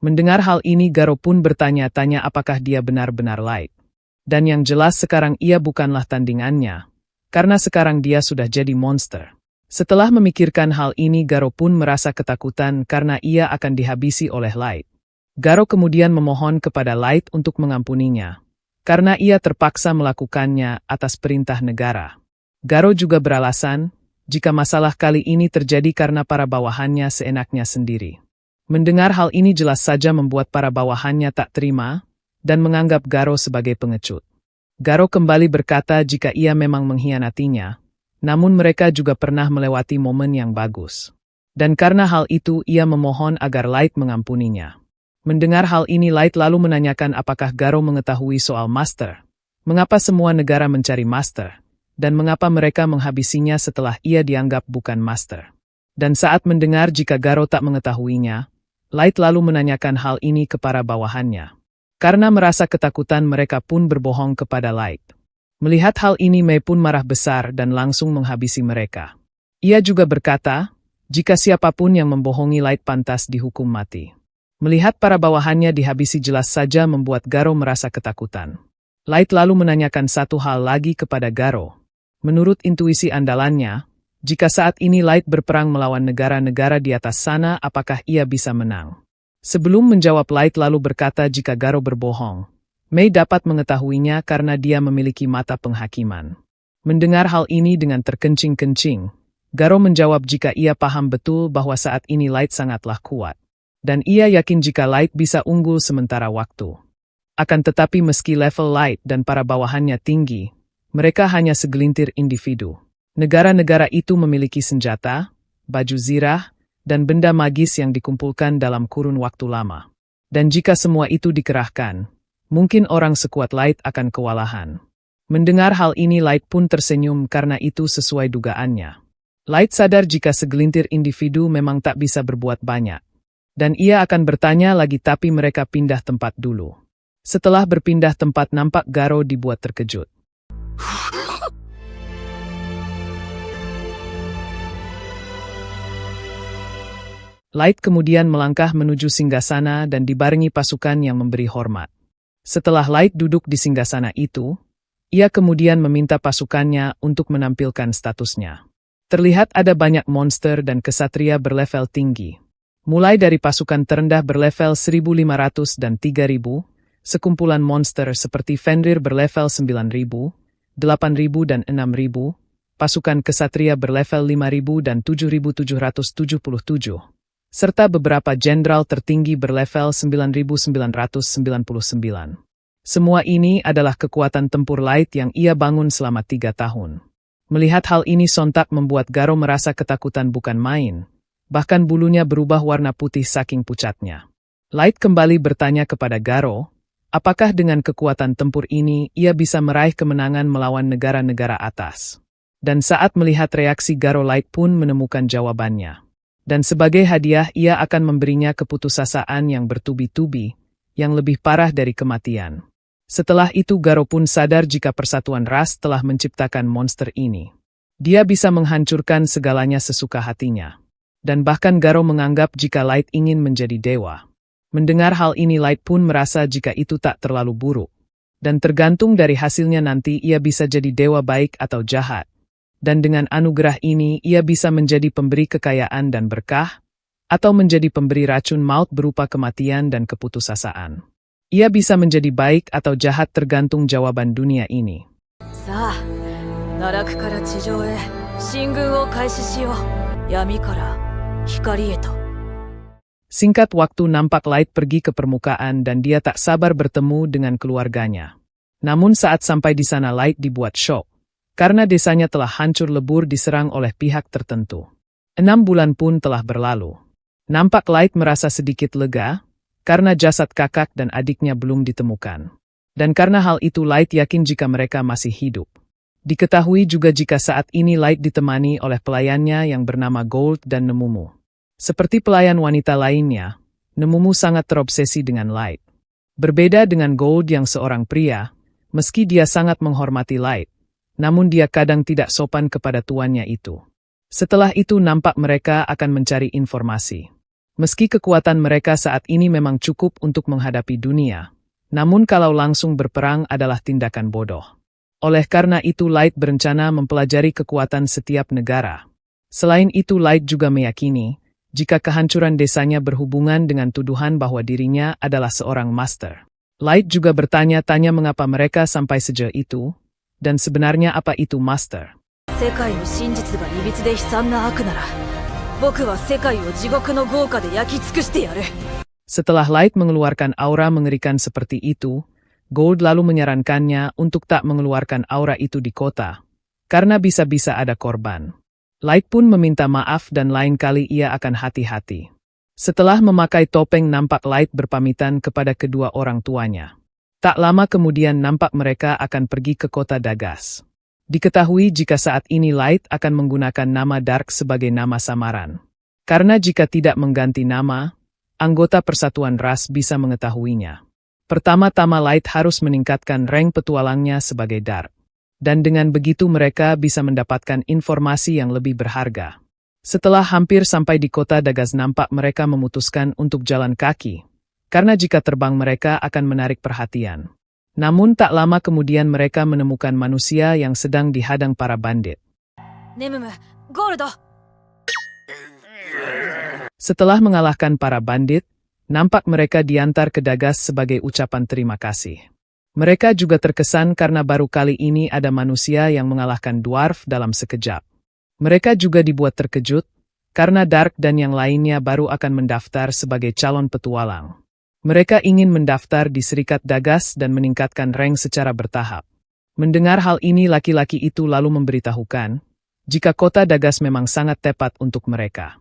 Mendengar hal ini Garo pun bertanya-tanya apakah dia benar-benar Light. Dan yang jelas sekarang ia bukanlah tandingannya, karena sekarang dia sudah jadi monster. Setelah memikirkan hal ini Garo pun merasa ketakutan karena ia akan dihabisi oleh Light. Garo kemudian memohon kepada Light untuk mengampuninya, karena ia terpaksa melakukannya atas perintah negara. Garo juga beralasan, jika masalah kali ini terjadi karena para bawahannya seenaknya sendiri. Mendengar hal ini jelas saja membuat para bawahannya tak terima, dan menganggap Garo sebagai pengecut. Garo kembali berkata jika ia memang mengkhianatinya, namun mereka juga pernah melewati momen yang bagus. Dan karena hal itu ia memohon agar Light mengampuninya. Mendengar hal ini Light lalu menanyakan apakah Garo mengetahui soal Master. Mengapa semua negara mencari Master, dan mengapa mereka menghabisinya setelah ia dianggap bukan Master. Dan saat mendengar jika Garo tak mengetahuinya, Light lalu menanyakan hal ini ke para bawahannya. Karena merasa ketakutan mereka pun berbohong kepada Light. Melihat hal ini Mei pun marah besar dan langsung menghabisi mereka. Ia juga berkata, jika siapapun yang membohongi Light pantas dihukum mati. Melihat para bawahannya dihabisi jelas saja membuat Garo merasa ketakutan. Light lalu menanyakan satu hal lagi kepada Garo. Menurut intuisi andalannya, jika saat ini Light berperang melawan negara-negara di atas sana, apakah ia bisa menang? Sebelum menjawab, Light lalu berkata jika Garo berbohong, Mei dapat mengetahuinya karena dia memiliki mata penghakiman. Mendengar hal ini dengan terkencing-kencing, Garo menjawab jika ia paham betul bahwa saat ini Light sangatlah kuat. Dan ia yakin jika Light bisa unggul sementara waktu. Akan tetapi meski level Light dan para bawahannya tinggi, mereka hanya segelintir individu. Negara-negara itu memiliki senjata, baju zirah, dan benda magis yang dikumpulkan dalam kurun waktu lama. Dan jika semua itu dikerahkan, mungkin orang sekuat Light akan kewalahan. Mendengar hal ini Light pun tersenyum karena itu sesuai dugaannya. Light sadar jika segelintir individu memang tak bisa berbuat banyak. Dan ia akan bertanya lagi tapi mereka pindah tempat dulu. Setelah berpindah tempat nampak Garo dibuat terkejut. Light kemudian melangkah menuju singgasana dan dibarengi pasukan yang memberi hormat. Setelah Light duduk di singgasana itu, ia kemudian meminta pasukannya untuk menampilkan statusnya. Terlihat ada banyak monster dan kesatria berlevel tinggi. Mulai dari pasukan terendah berlevel 1500 dan 3000, sekumpulan monster seperti Fenrir berlevel 9000, 8000 dan 6000, pasukan kesatria berlevel 5000 dan 7777. Serta beberapa jenderal tertinggi berlevel 9999. Semua ini adalah kekuatan tempur Light yang ia bangun selama 3 tahun. Melihat hal ini sontak membuat Garo merasa ketakutan bukan main, bahkan bulunya berubah warna putih saking pucatnya. Light kembali bertanya kepada Garo, apakah dengan kekuatan tempur ini ia bisa meraih kemenangan melawan negara-negara atas. Dan saat melihat reaksi Garo, Light pun menemukan jawabannya. Dan sebagai hadiah ia akan memberinya keputusasaan yang bertubi-tubi, yang lebih parah dari kematian. Setelah itu Garo pun sadar jika persatuan ras telah menciptakan monster ini. Dia bisa menghancurkan segalanya sesuka hatinya. Dan bahkan Garo menganggap jika Light ingin menjadi dewa. Mendengar hal ini Light pun merasa jika itu tak terlalu buruk. Dan tergantung dari hasilnya nanti ia bisa jadi dewa baik atau jahat. Dan dengan anugerah ini ia bisa menjadi pemberi kekayaan dan berkah, atau menjadi pemberi racun maut berupa kematian dan keputusasaan. Ia bisa menjadi baik atau jahat tergantung jawaban dunia ini. Sa, naraku kara chijou e shingun wo kaishi shiyou. Yami kara hikari eto. Singkat waktu nampak Light pergi ke permukaan dan dia tak sabar bertemu dengan keluarganya. Namun saat sampai di sana Light dibuat syok. Karena desanya telah hancur lebur diserang oleh pihak tertentu. 6 bulan pun telah berlalu. Nampak Light merasa sedikit lega, karena jasad kakak dan adiknya belum ditemukan. Dan karena hal itu Light yakin jika mereka masih hidup. Diketahui juga jika saat ini Light ditemani oleh pelayannya yang bernama Gold dan Nemumu. Seperti pelayan wanita lainnya, Nemumu sangat terobsesi dengan Light. Berbeda dengan Gold yang seorang pria, meski dia sangat menghormati Light, namun dia kadang tidak sopan kepada tuannya itu. Setelah itu nampak mereka akan mencari informasi. Meski kekuatan mereka saat ini memang cukup untuk menghadapi dunia, namun kalau langsung berperang adalah tindakan bodoh. Oleh karena itu Light berencana mempelajari kekuatan setiap negara. Selain itu Light juga meyakini, jika kehancuran desanya berhubungan dengan tuduhan bahwa dirinya adalah seorang master. Light juga bertanya-tanya mengapa mereka sampai sejauh itu, dan sebenarnya apa itu master. Setelah Light mengeluarkan aura mengerikan seperti itu, Gold lalu menyarankannya untuk tak mengeluarkan aura itu di kota, karena bisa-bisa ada korban. Light pun meminta maaf dan lain kali ia akan hati-hati. Setelah memakai topeng nampak Light berpamitan kepada kedua orang tuanya. Tak lama kemudian nampak mereka akan pergi ke kota Dagas. Diketahui jika saat ini Light akan menggunakan nama Dark sebagai nama samaran. Karena jika tidak mengganti nama, anggota persatuan ras bisa mengetahuinya. Pertama-tama Light harus meningkatkan rank petualangnya sebagai Dark. Dan dengan begitu mereka bisa mendapatkan informasi yang lebih berharga. Setelah hampir sampai di kota Dagaz nampak mereka memutuskan untuk jalan kaki. Karena jika terbang mereka akan menarik perhatian. Namun tak lama kemudian mereka menemukan manusia yang sedang dihadang para bandit. Nemumu, Gold. Setelah mengalahkan para bandit, nampak mereka diantar ke Dagaz sebagai ucapan terima kasih. Mereka juga terkesan karena baru kali ini ada manusia yang mengalahkan dwarf dalam sekejap. Mereka juga dibuat terkejut, karena Dark dan yang lainnya baru akan mendaftar sebagai calon petualang. Mereka ingin mendaftar di Serikat Dagaz dan meningkatkan rank secara bertahap. Mendengar hal ini laki-laki itu lalu memberitahukan, jika kota Dagaz memang sangat tepat untuk mereka.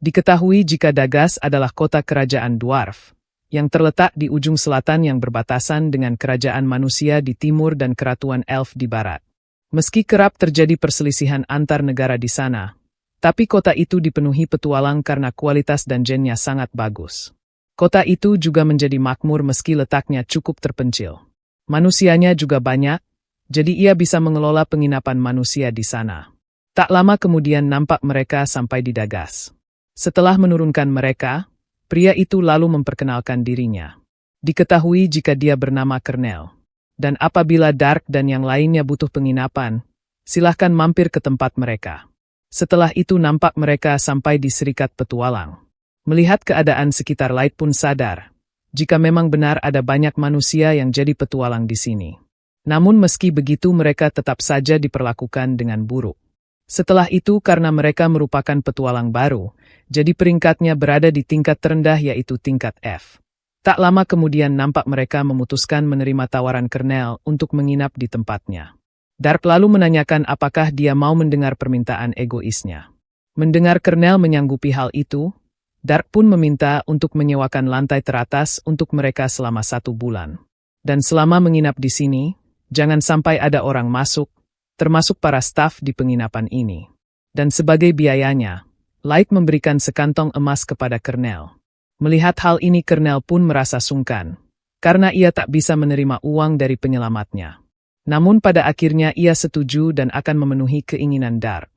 Diketahui jika Dagaz adalah kota kerajaan dwarf, yang terletak di ujung selatan yang berbatasan dengan kerajaan manusia di timur dan keratuan elf di barat. Meski kerap terjadi perselisihan antar negara di sana, tapi kota itu dipenuhi petualang karena kualitas dungeonnya sangat bagus. Kota itu juga menjadi makmur meski letaknya cukup terpencil. Manusianya juga banyak, jadi ia bisa mengelola penginapan manusia di sana. Tak lama kemudian nampak mereka sampai di Dagaz. Setelah menurunkan mereka, pria itu lalu memperkenalkan dirinya. Diketahui jika dia bernama Kernel. Dan apabila Dark dan yang lainnya butuh penginapan, silahkan mampir ke tempat mereka. Setelah itu nampak mereka sampai di Serikat Petualang. Melihat keadaan sekitar Light pun sadar, jika memang benar ada banyak manusia yang jadi petualang di sini. Namun meski begitu mereka tetap saja diperlakukan dengan buruk. Setelah itu karena mereka merupakan petualang baru, jadi peringkatnya berada di tingkat terendah yaitu tingkat F. Tak lama kemudian nampak mereka memutuskan menerima tawaran Kernel untuk menginap di tempatnya. Dark lalu menanyakan apakah dia mau mendengar permintaan egoisnya. Mendengar Kernel menyanggupi hal itu, Dark pun meminta untuk menyewakan lantai teratas untuk mereka selama 1 bulan. Dan selama menginap di sini, jangan sampai ada orang masuk, termasuk para staf di penginapan ini. Dan sebagai biayanya, Light memberikan sekantong emas kepada Kernel. Melihat hal ini Kernel pun merasa sungkan, karena ia tak bisa menerima uang dari penyelamatnya. Namun pada akhirnya ia setuju dan akan memenuhi keinginan Dark.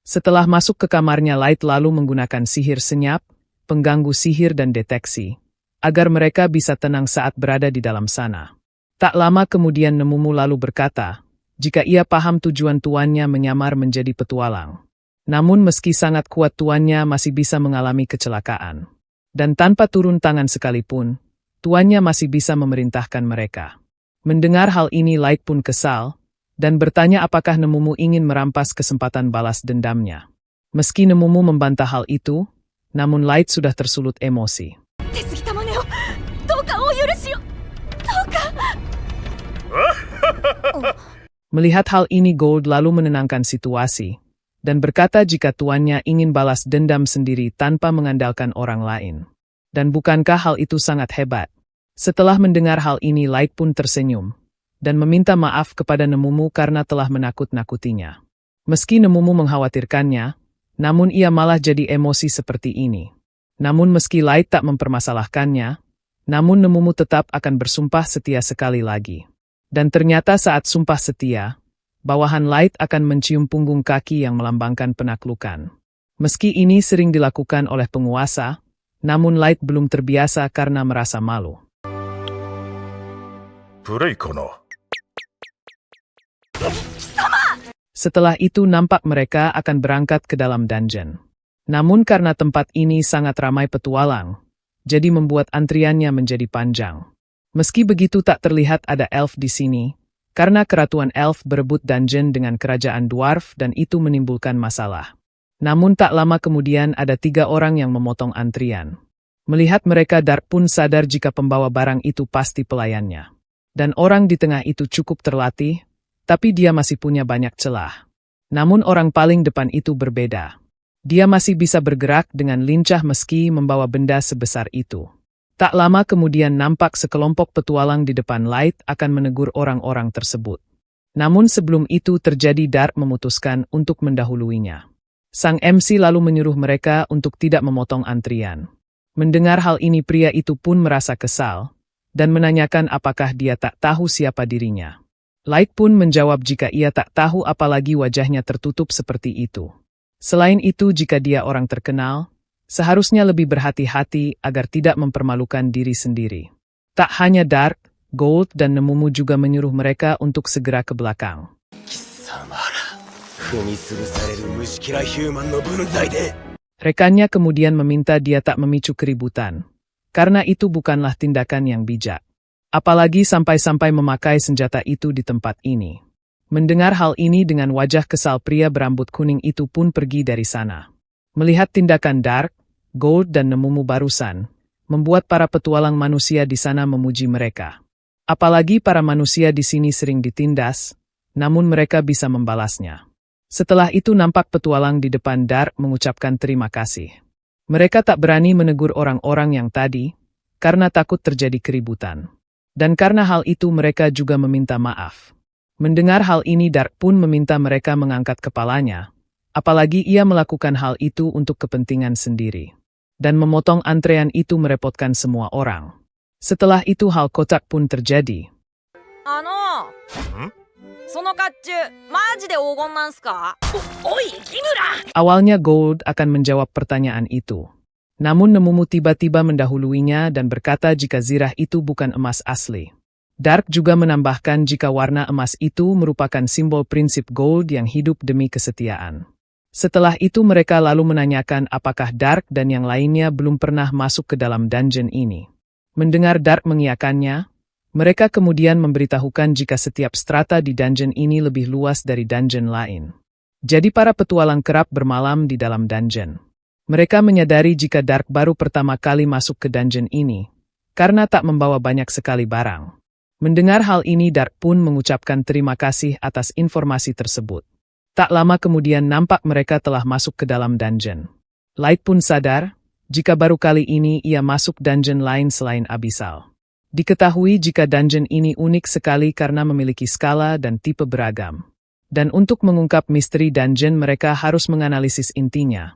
Setelah masuk ke kamarnya Light lalu menggunakan sihir senyap, pengganggu sihir dan deteksi, agar mereka bisa tenang saat berada di dalam sana. Tak lama kemudian Nemumu lalu berkata, jika ia paham tujuan tuannya menyamar menjadi petualang. Namun meski sangat kuat tuannya masih bisa mengalami kecelakaan. Dan tanpa turun tangan sekalipun, tuannya masih bisa memerintahkan mereka. Mendengar hal ini Light pun kesal, dan bertanya apakah Nemumu ingin merampas kesempatan balas dendamnya. Meski Nemumu membantah hal itu, namun Light sudah tersulut emosi. Melihat hal ini Gold lalu menenangkan situasi, dan berkata jika tuannya ingin balas dendam sendiri tanpa mengandalkan orang lain. Dan bukankah hal itu sangat hebat? Setelah mendengar hal ini Light pun tersenyum, dan meminta maaf kepada Nemumu karena telah menakut-nakutinya. Meski Nemumu mengkhawatirkannya, namun ia malah jadi emosi seperti ini. Namun meski Light tak mempermasalahkannya, namun Nemumu tetap akan bersumpah setia sekali lagi. Dan ternyata saat sumpah setia, bawahan Light akan mencium punggung kaki yang melambangkan penaklukan. Meski ini sering dilakukan oleh penguasa, namun Light belum terbiasa karena merasa malu. Setelah itu nampak mereka akan berangkat ke dalam dungeon. Namun karena tempat ini sangat ramai petualang, jadi membuat antriannya menjadi panjang. Meski begitu tak terlihat ada elf di sini, karena keratuan elf berebut dungeon dengan kerajaan dwarf dan itu menimbulkan masalah. Namun tak lama kemudian ada 3 orang yang memotong antrian. Melihat mereka Dark pun sadar jika pembawa barang itu pasti pelayannya. Dan orang di tengah itu cukup terlatih, tapi dia masih punya banyak celah. Namun orang paling depan itu berbeda. Dia masih bisa bergerak dengan lincah meski membawa benda sebesar itu. Tak lama kemudian nampak sekelompok petualang di depan Light akan menegur orang-orang tersebut. Namun sebelum itu terjadi Dark memutuskan untuk mendahuluinya. Sang MC lalu menyuruh mereka untuk tidak memotong antrian. Mendengar hal ini pria itu pun merasa kesal, dan menanyakan apakah dia tak tahu siapa dirinya. Light pun menjawab jika ia tak tahu apalagi wajahnya tertutup seperti itu. Selain itu jika dia orang terkenal, seharusnya lebih berhati-hati agar tidak mempermalukan diri sendiri. Tak hanya Dark, Gold dan Nemumu juga menyuruh mereka untuk segera ke belakang. 貴様ら踏み潰される虫キラヒューマンの分際で Rekannya kemudian meminta dia tak memicu keributan, karena itu bukanlah tindakan yang bijak. Apalagi sampai-sampai memakai senjata itu di tempat ini. Mendengar hal ini dengan wajah kesal pria berambut kuning itu pun pergi dari sana. Melihat tindakan Dark, Gold dan Nemumu barusan, membuat para petualang manusia di sana memuji mereka. Apalagi para manusia di sini sering ditindas, namun mereka bisa membalasnya. Setelah itu nampak petualang di depan Dark mengucapkan terima kasih. Mereka tak berani menegur orang-orang yang tadi, karena takut terjadi keributan. Dan karena hal itu mereka juga meminta maaf. Mendengar hal ini Dark pun meminta mereka mengangkat kepalanya, apalagi ia melakukan hal itu untuk kepentingan sendiri. Dan memotong antrean itu merepotkan semua orang. Setelah itu hal kocak pun terjadi. その甲冑マジで黄金なんすか？おいギムラ！ Awalnya Gold akan menjawab pertanyaan itu. Namun Nemumu tiba-tiba mendahuluinya dan berkata jika zirah itu bukan emas asli. Dark juga menambahkan jika warna emas itu merupakan simbol prinsip Gold yang hidup demi kesetiaan. Setelah itu mereka lalu menanyakan apakah Dark dan yang lainnya belum pernah masuk ke dalam dungeon ini. Mendengar Dark mengiyakannya, mereka kemudian memberitahukan jika setiap strata di dungeon ini lebih luas dari dungeon lain. Jadi para petualang kerap bermalam di dalam dungeon. Mereka menyadari jika Dark baru pertama kali masuk ke dungeon ini, karena tak membawa banyak sekali barang. Mendengar hal ini Dark pun mengucapkan terima kasih atas informasi tersebut. Tak lama kemudian nampak mereka telah masuk ke dalam dungeon. Light pun sadar, jika baru kali ini ia masuk dungeon lain selain Abyssal. Diketahui jika dungeon ini unik sekali karena memiliki skala dan tipe beragam. Dan untuk mengungkap misteri dungeon mereka harus menganalisis intinya.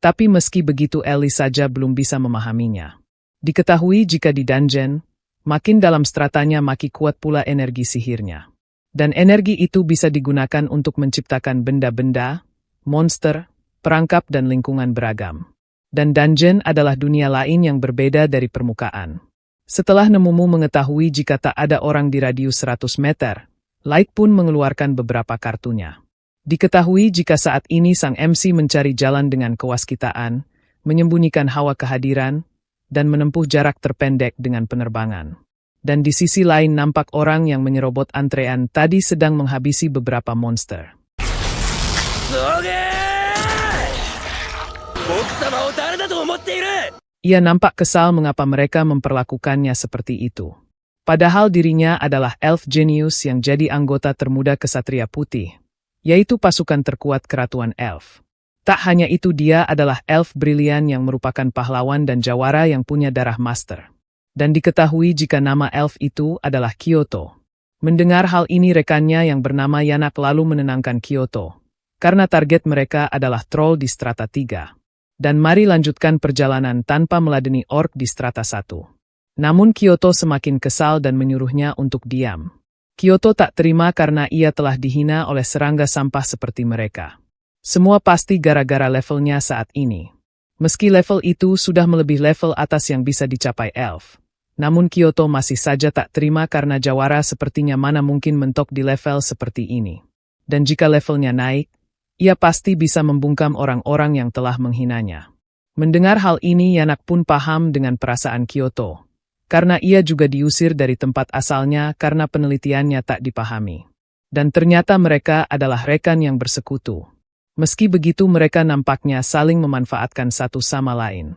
Tapi meski begitu Ellie saja belum bisa memahaminya. Diketahui jika di dungeon, makin dalam stratanya makin kuat pula energi sihirnya. Dan energi itu bisa digunakan untuk menciptakan benda-benda, monster, perangkap dan lingkungan beragam. Dan dungeon adalah dunia lain yang berbeda dari permukaan. Setelah Nemumu mengetahui jika tak ada orang di radius 100 meter, Light pun mengeluarkan beberapa kartunya. Diketahui jika saat ini sang MC mencari jalan dengan kewaskitaan, menyembunyikan hawa kehadiran, dan menempuh jarak terpendek dengan penerbangan. Dan di sisi lain nampak orang yang menyerobot antrean tadi sedang menghabisi beberapa monster. Ia nampak kesal mengapa mereka memperlakukannya seperti itu. Padahal dirinya adalah elf genius yang jadi anggota termuda Kesatria Putih, yaitu pasukan terkuat Keratuan Elf. Tak hanya itu dia adalah elf brilian yang merupakan pahlawan dan jawara yang punya darah master. Dan diketahui jika nama elf itu adalah Kyoto. Mendengar hal ini rekannya yang bernama Yanak lalu menenangkan Kyoto, karena target mereka adalah troll di strata 3. Dan mari lanjutkan perjalanan tanpa meladeni orc di strata 1. Namun Kyoto semakin kesal dan menyuruhnya untuk diam. Kyoto tak terima karena ia telah dihina oleh serangga sampah seperti mereka. Semua pasti gara-gara levelnya saat ini. Meski level itu sudah melebihi level atas yang bisa dicapai elf. Namun Kyoto masih saja tak terima karena jawara sepertinya mana mungkin mentok di level seperti ini. Dan jika levelnya naik, ia pasti bisa membungkam orang-orang yang telah menghinanya. Mendengar hal ini Yanak pun paham dengan perasaan Kyoto. Karena ia juga diusir dari tempat asalnya karena penelitiannya tak dipahami. Dan ternyata mereka adalah rekan yang bersekutu. Meski begitu mereka nampaknya saling memanfaatkan satu sama lain.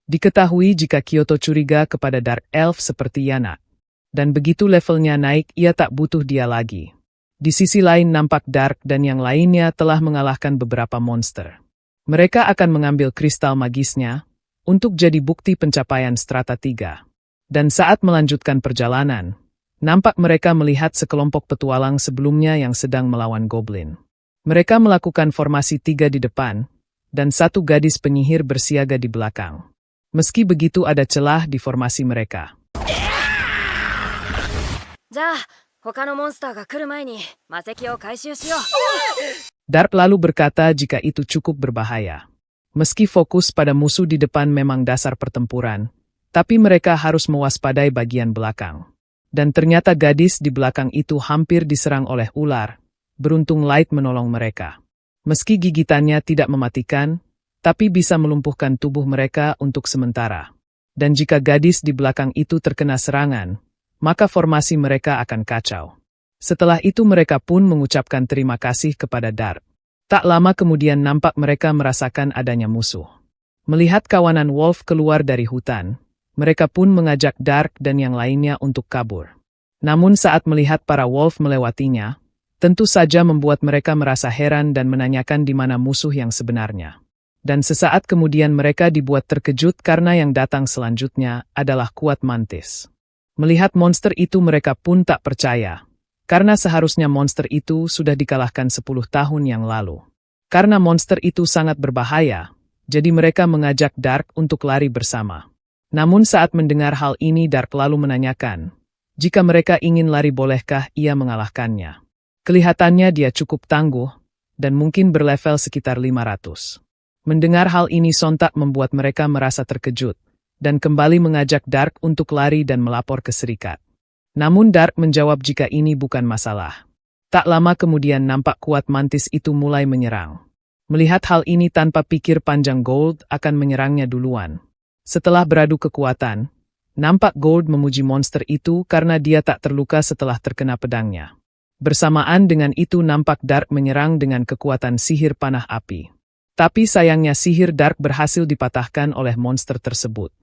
Diketahui jika Kyoto curiga kepada Dark Elf seperti Yanak. Dan begitu levelnya naik ia tak butuh dia lagi. Di sisi lain nampak Dark dan yang lainnya telah mengalahkan beberapa monster. Mereka akan mengambil kristal magisnya untuk jadi bukti pencapaian strata 3. Dan saat melanjutkan perjalanan, nampak mereka melihat sekelompok petualang sebelumnya yang sedang melawan goblin. Mereka melakukan formasi 3 di depan, dan satu gadis penyihir bersiaga di belakang. Meski begitu ada celah di formasi mereka. じゃあ他のモンスターが来る前に魔石を回収しよう。 Dark lalu berkata jika itu cukup berbahaya. Meski fokus pada musuh di depan memang dasar pertempuran, tapi mereka harus mewaspadai bagian belakang. Dan ternyata gadis di belakang itu hampir diserang oleh ular. Beruntung Light menolong mereka. Meski gigitannya tidak mematikan, tapi bisa melumpuhkan tubuh mereka untuk sementara. Dan jika gadis di belakang itu terkena serangan, maka formasi mereka akan kacau. Setelah itu mereka pun mengucapkan terima kasih kepada Dark. Tak lama kemudian nampak mereka merasakan adanya musuh. Melihat kawanan Wolf keluar dari hutan, mereka pun mengajak Dark dan yang lainnya untuk kabur. Namun saat melihat para Wolf melewatinya, tentu saja membuat mereka merasa heran dan menanyakan di mana musuh yang sebenarnya. Dan sesaat kemudian mereka dibuat terkejut karena yang datang selanjutnya adalah kuat mantis. Melihat monster itu mereka pun tak percaya, karena seharusnya monster itu sudah dikalahkan 10 tahun yang lalu. Karena monster itu sangat berbahaya, jadi mereka mengajak Dark untuk lari bersama. Namun saat mendengar hal ini Dark lalu menanyakan, jika mereka ingin lari bolehkah ia mengalahkannya. Kelihatannya dia cukup tangguh, dan mungkin berlevel sekitar 500. Mendengar hal ini sontak membuat mereka merasa terkejut, dan kembali mengajak Dark untuk lari dan melapor ke Serikat. Namun Dark menjawab jika ini bukan masalah. Tak lama kemudian nampak kuat mantis itu mulai menyerang. Melihat hal ini tanpa pikir panjang Gold akan menyerangnya duluan. Setelah beradu kekuatan, nampak Gold memuji monster itu karena dia tak terluka setelah terkena pedangnya. Bersamaan dengan itu nampak Dark menyerang dengan kekuatan sihir panah api. Tapi sayangnya sihir Dark berhasil dipatahkan oleh monster tersebut.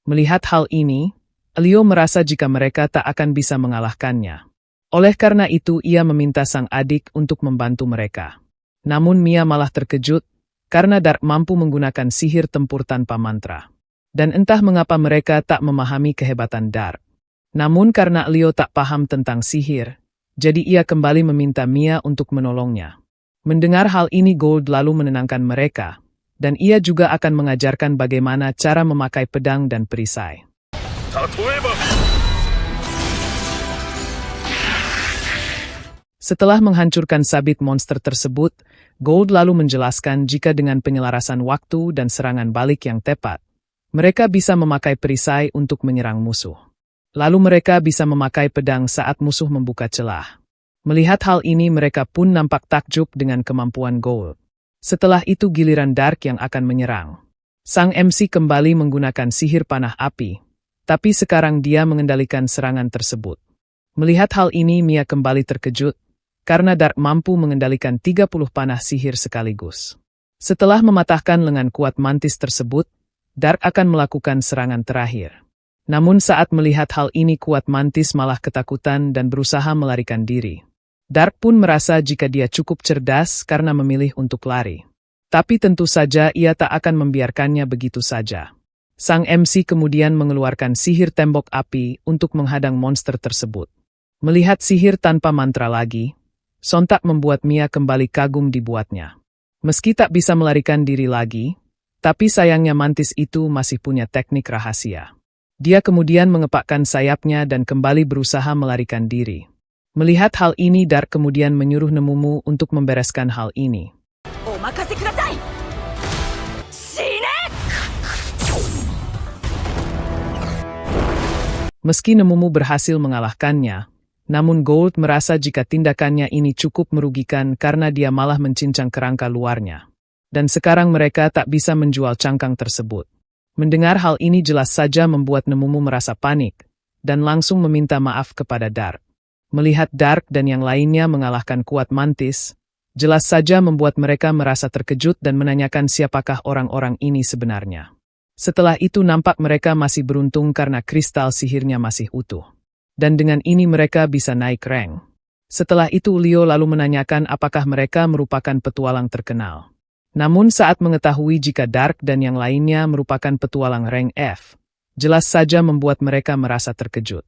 Melihat hal ini, Leo merasa jika mereka tak akan bisa mengalahkannya. Oleh karena itu ia meminta sang adik untuk membantu mereka. Namun Mia malah terkejut, karena Dark mampu menggunakan sihir tempur tanpa mantra. Dan entah mengapa mereka tak memahami kehebatan Dark. Namun karena Leo tak paham tentang sihir, jadi ia kembali meminta Mia untuk menolongnya. Mendengar hal ini Gold lalu menenangkan mereka, dan ia juga akan mengajarkan bagaimana cara memakai pedang dan perisai. Setelah menghancurkan sabit monster tersebut, Gold lalu menjelaskan jika dengan penyelarasan waktu dan serangan balik yang tepat, mereka bisa memakai perisai untuk menyerang musuh. Lalu mereka bisa memakai pedang saat musuh membuka celah. Melihat hal ini mereka pun nampak takjub dengan kemampuan Gold. Setelah itu giliran Dark yang akan menyerang. Sang MC kembali menggunakan sihir panah api, tapi sekarang dia mengendalikan serangan tersebut. Melihat hal ini Mia kembali terkejut, karena Dark mampu mengendalikan 30 panah sihir sekaligus. Setelah mematahkan lengan kuat mantis tersebut, Dark akan melakukan serangan terakhir. Namun saat melihat hal ini kuat mantis malah ketakutan dan berusaha melarikan diri. Dark pun merasa jika dia cukup cerdas karena memilih untuk lari. Tapi tentu saja ia tak akan membiarkannya begitu saja. Sang MC kemudian mengeluarkan sihir tembok api untuk menghadang monster tersebut. Melihat sihir tanpa mantra lagi, sontak membuat Mia kembali kagum dibuatnya. Meski tak bisa melarikan diri lagi, tapi sayangnya mantis itu masih punya teknik rahasia. Dia kemudian mengepakkan sayapnya dan kembali berusaha melarikan diri. Melihat hal ini Dark kemudian menyuruh Nemumu untuk membereskan hal ini. Meski Nemumu berhasil mengalahkannya, namun Gold merasa jika tindakannya ini cukup merugikan karena dia malah mencincang kerangka luarnya. Dan sekarang mereka tak bisa menjual cangkang tersebut. Mendengar hal ini jelas saja membuat Nemumu merasa panik, dan langsung meminta maaf kepada Dark. Melihat Dark dan yang lainnya mengalahkan kuat mantis, jelas saja membuat mereka merasa terkejut dan menanyakan siapakah orang-orang ini sebenarnya. Setelah itu nampak mereka masih beruntung karena kristal sihirnya masih utuh. Dan dengan ini mereka bisa naik rank. Setelah itu Leo lalu menanyakan apakah mereka merupakan petualang terkenal. Namun saat mengetahui jika Dark dan yang lainnya merupakan petualang rank F, jelas saja membuat mereka merasa terkejut.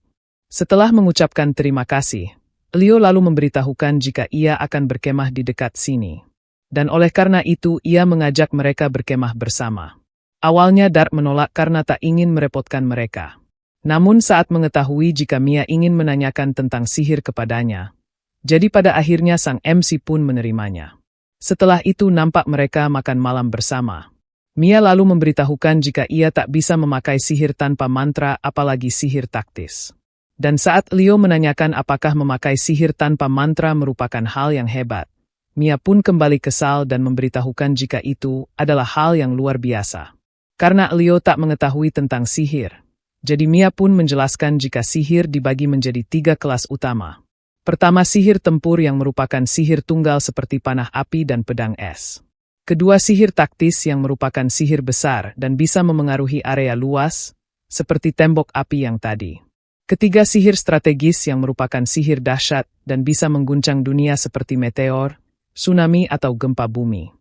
Setelah mengucapkan terima kasih, Leo lalu memberitahukan jika ia akan berkemah di dekat sini. Dan oleh karena itu ia mengajak mereka berkemah bersama. Awalnya Dark menolak karena tak ingin merepotkan mereka. Namun saat mengetahui jika Mia ingin menanyakan tentang sihir kepadanya, jadi pada akhirnya sang MC pun menerimanya. Setelah itu nampak mereka makan malam bersama. Mia lalu memberitahukan jika ia tak bisa memakai sihir tanpa mantra apalagi sihir taktis. Dan saat Leo menanyakan apakah memakai sihir tanpa mantra merupakan hal yang hebat, Mia pun kembali kesal dan memberitahukan jika itu adalah hal yang luar biasa. Karena Leo tak mengetahui tentang sihir, jadi Mia pun menjelaskan jika sihir dibagi menjadi 3 kelas utama. Pertama, sihir tempur yang merupakan sihir tunggal seperti panah api dan pedang es. Kedua, sihir taktis yang merupakan sihir besar dan bisa memengaruhi area luas, seperti tembok api yang tadi. Ketiga, sihir strategis yang merupakan sihir dahsyat dan bisa mengguncang dunia seperti meteor, tsunami atau gempa bumi.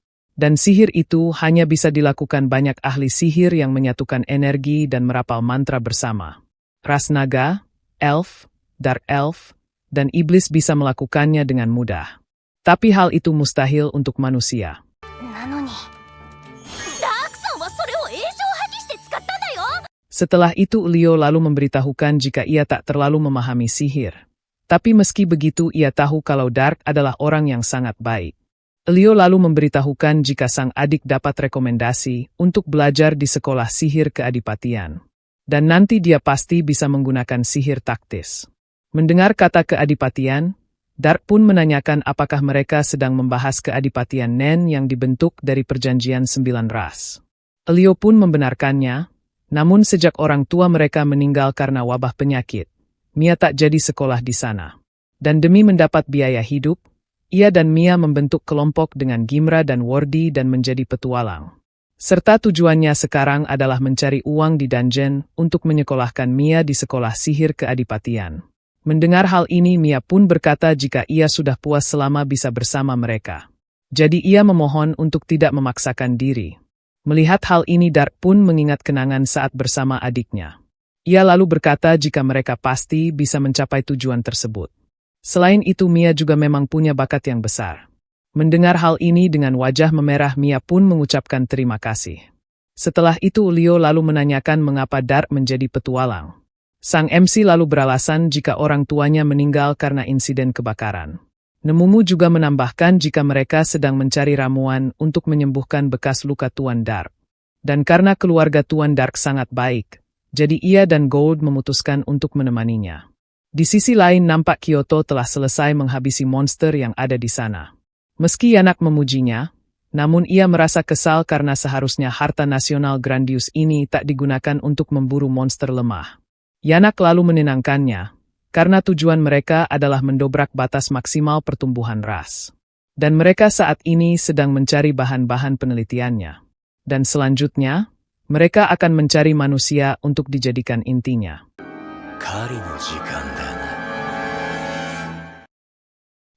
Dan sihir itu hanya bisa dilakukan banyak ahli sihir yang menyatukan energi dan merapal mantra bersama. Ras naga, elf, dark elf, dan iblis bisa melakukannya dengan mudah. Tapi hal itu mustahil untuk manusia. Setelah itu Leo lalu memberitahukan jika ia tak terlalu memahami sihir. Tapi meski begitu ia tahu kalau Dark adalah orang yang sangat baik. Leo lalu memberitahukan jika sang adik dapat rekomendasi untuk belajar di sekolah sihir keadipatian. Dan nanti dia pasti bisa menggunakan sihir taktis. Mendengar kata keadipatian, Dark pun menanyakan apakah mereka sedang membahas keadipatian Nen yang dibentuk dari perjanjian 9 ras. Leo pun membenarkannya, namun sejak orang tua mereka meninggal karena wabah penyakit, Mia tak jadi sekolah di sana. Dan demi mendapat biaya hidup, ia dan Mia membentuk kelompok dengan Gimra dan Wardi dan menjadi petualang. Serta tujuannya sekarang adalah mencari uang di dungeon untuk menyekolahkan Mia di sekolah sihir keadipatian. Mendengar hal ini Mia pun berkata jika ia sudah puas selama bisa bersama mereka. Jadi ia memohon untuk tidak memaksakan diri. Melihat hal ini Dark pun mengingat kenangan saat bersama adiknya. Ia lalu berkata jika mereka pasti bisa mencapai tujuan tersebut. Selain itu Mia juga memang punya bakat yang besar. Mendengar hal ini dengan wajah memerah Mia pun mengucapkan terima kasih. Setelah itu Leo lalu menanyakan mengapa Dark menjadi petualang. Sang MC lalu beralasan jika orang tuanya meninggal karena insiden kebakaran. Nemumu juga menambahkan jika mereka sedang mencari ramuan untuk menyembuhkan bekas luka Tuan Dark. Dan karena keluarga Tuan Dark sangat baik, jadi ia dan Gold memutuskan untuk menemaninya. Di sisi lain nampak Kyoto telah selesai menghabisi monster yang ada di sana. Meski Yanak memujinya, namun ia merasa kesal karena seharusnya harta nasional grandius ini tak digunakan untuk memburu monster lemah. Yanak lalu menenangkannya, karena tujuan mereka adalah mendobrak batas maksimal pertumbuhan ras. Dan mereka saat ini sedang mencari bahan-bahan penelitiannya. Dan selanjutnya, mereka akan mencari manusia untuk dijadikan intinya.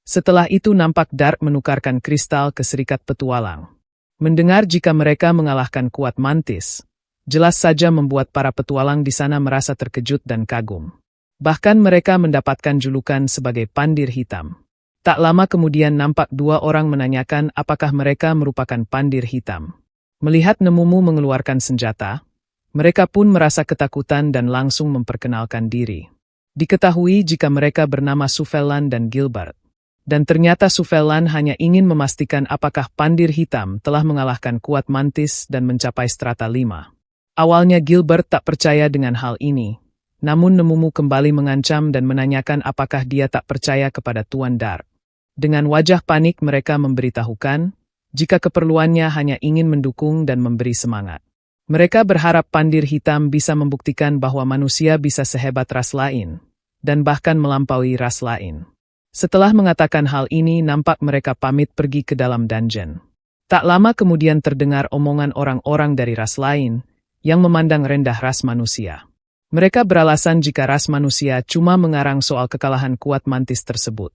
Setelah itu nampak Dark menukarkan kristal ke serikat petualang. Mendengar jika mereka mengalahkan kuat mantis, jelas saja membuat para petualang di sana merasa terkejut dan kagum. Bahkan mereka mendapatkan julukan sebagai Pandir Hitam. Tak lama kemudian nampak 2 orang menanyakan apakah mereka merupakan Pandir Hitam. Melihat Nemumu mengeluarkan senjata, mereka pun merasa ketakutan dan langsung memperkenalkan diri. Diketahui jika mereka bernama Sufellan dan Gilbert. Dan ternyata Sufellan hanya ingin memastikan apakah Pandir Hitam telah mengalahkan kuat mantis dan mencapai strata 5. Awalnya Gilbert tak percaya dengan hal ini. Namun Nemumu kembali mengancam dan menanyakan apakah dia tak percaya kepada Tuan Dark. Dengan wajah panik mereka memberitahukan, jika keperluannya hanya ingin mendukung dan memberi semangat. Mereka berharap Pandir Hitam bisa membuktikan bahwa manusia bisa sehebat ras lain, dan bahkan melampaui ras lain. Setelah mengatakan hal ini nampak mereka pamit pergi ke dalam dungeon. Tak lama kemudian terdengar omongan orang-orang dari ras lain, yang memandang rendah ras manusia. Mereka beralasan jika ras manusia cuma mengarang soal kekalahan kuat mantis tersebut.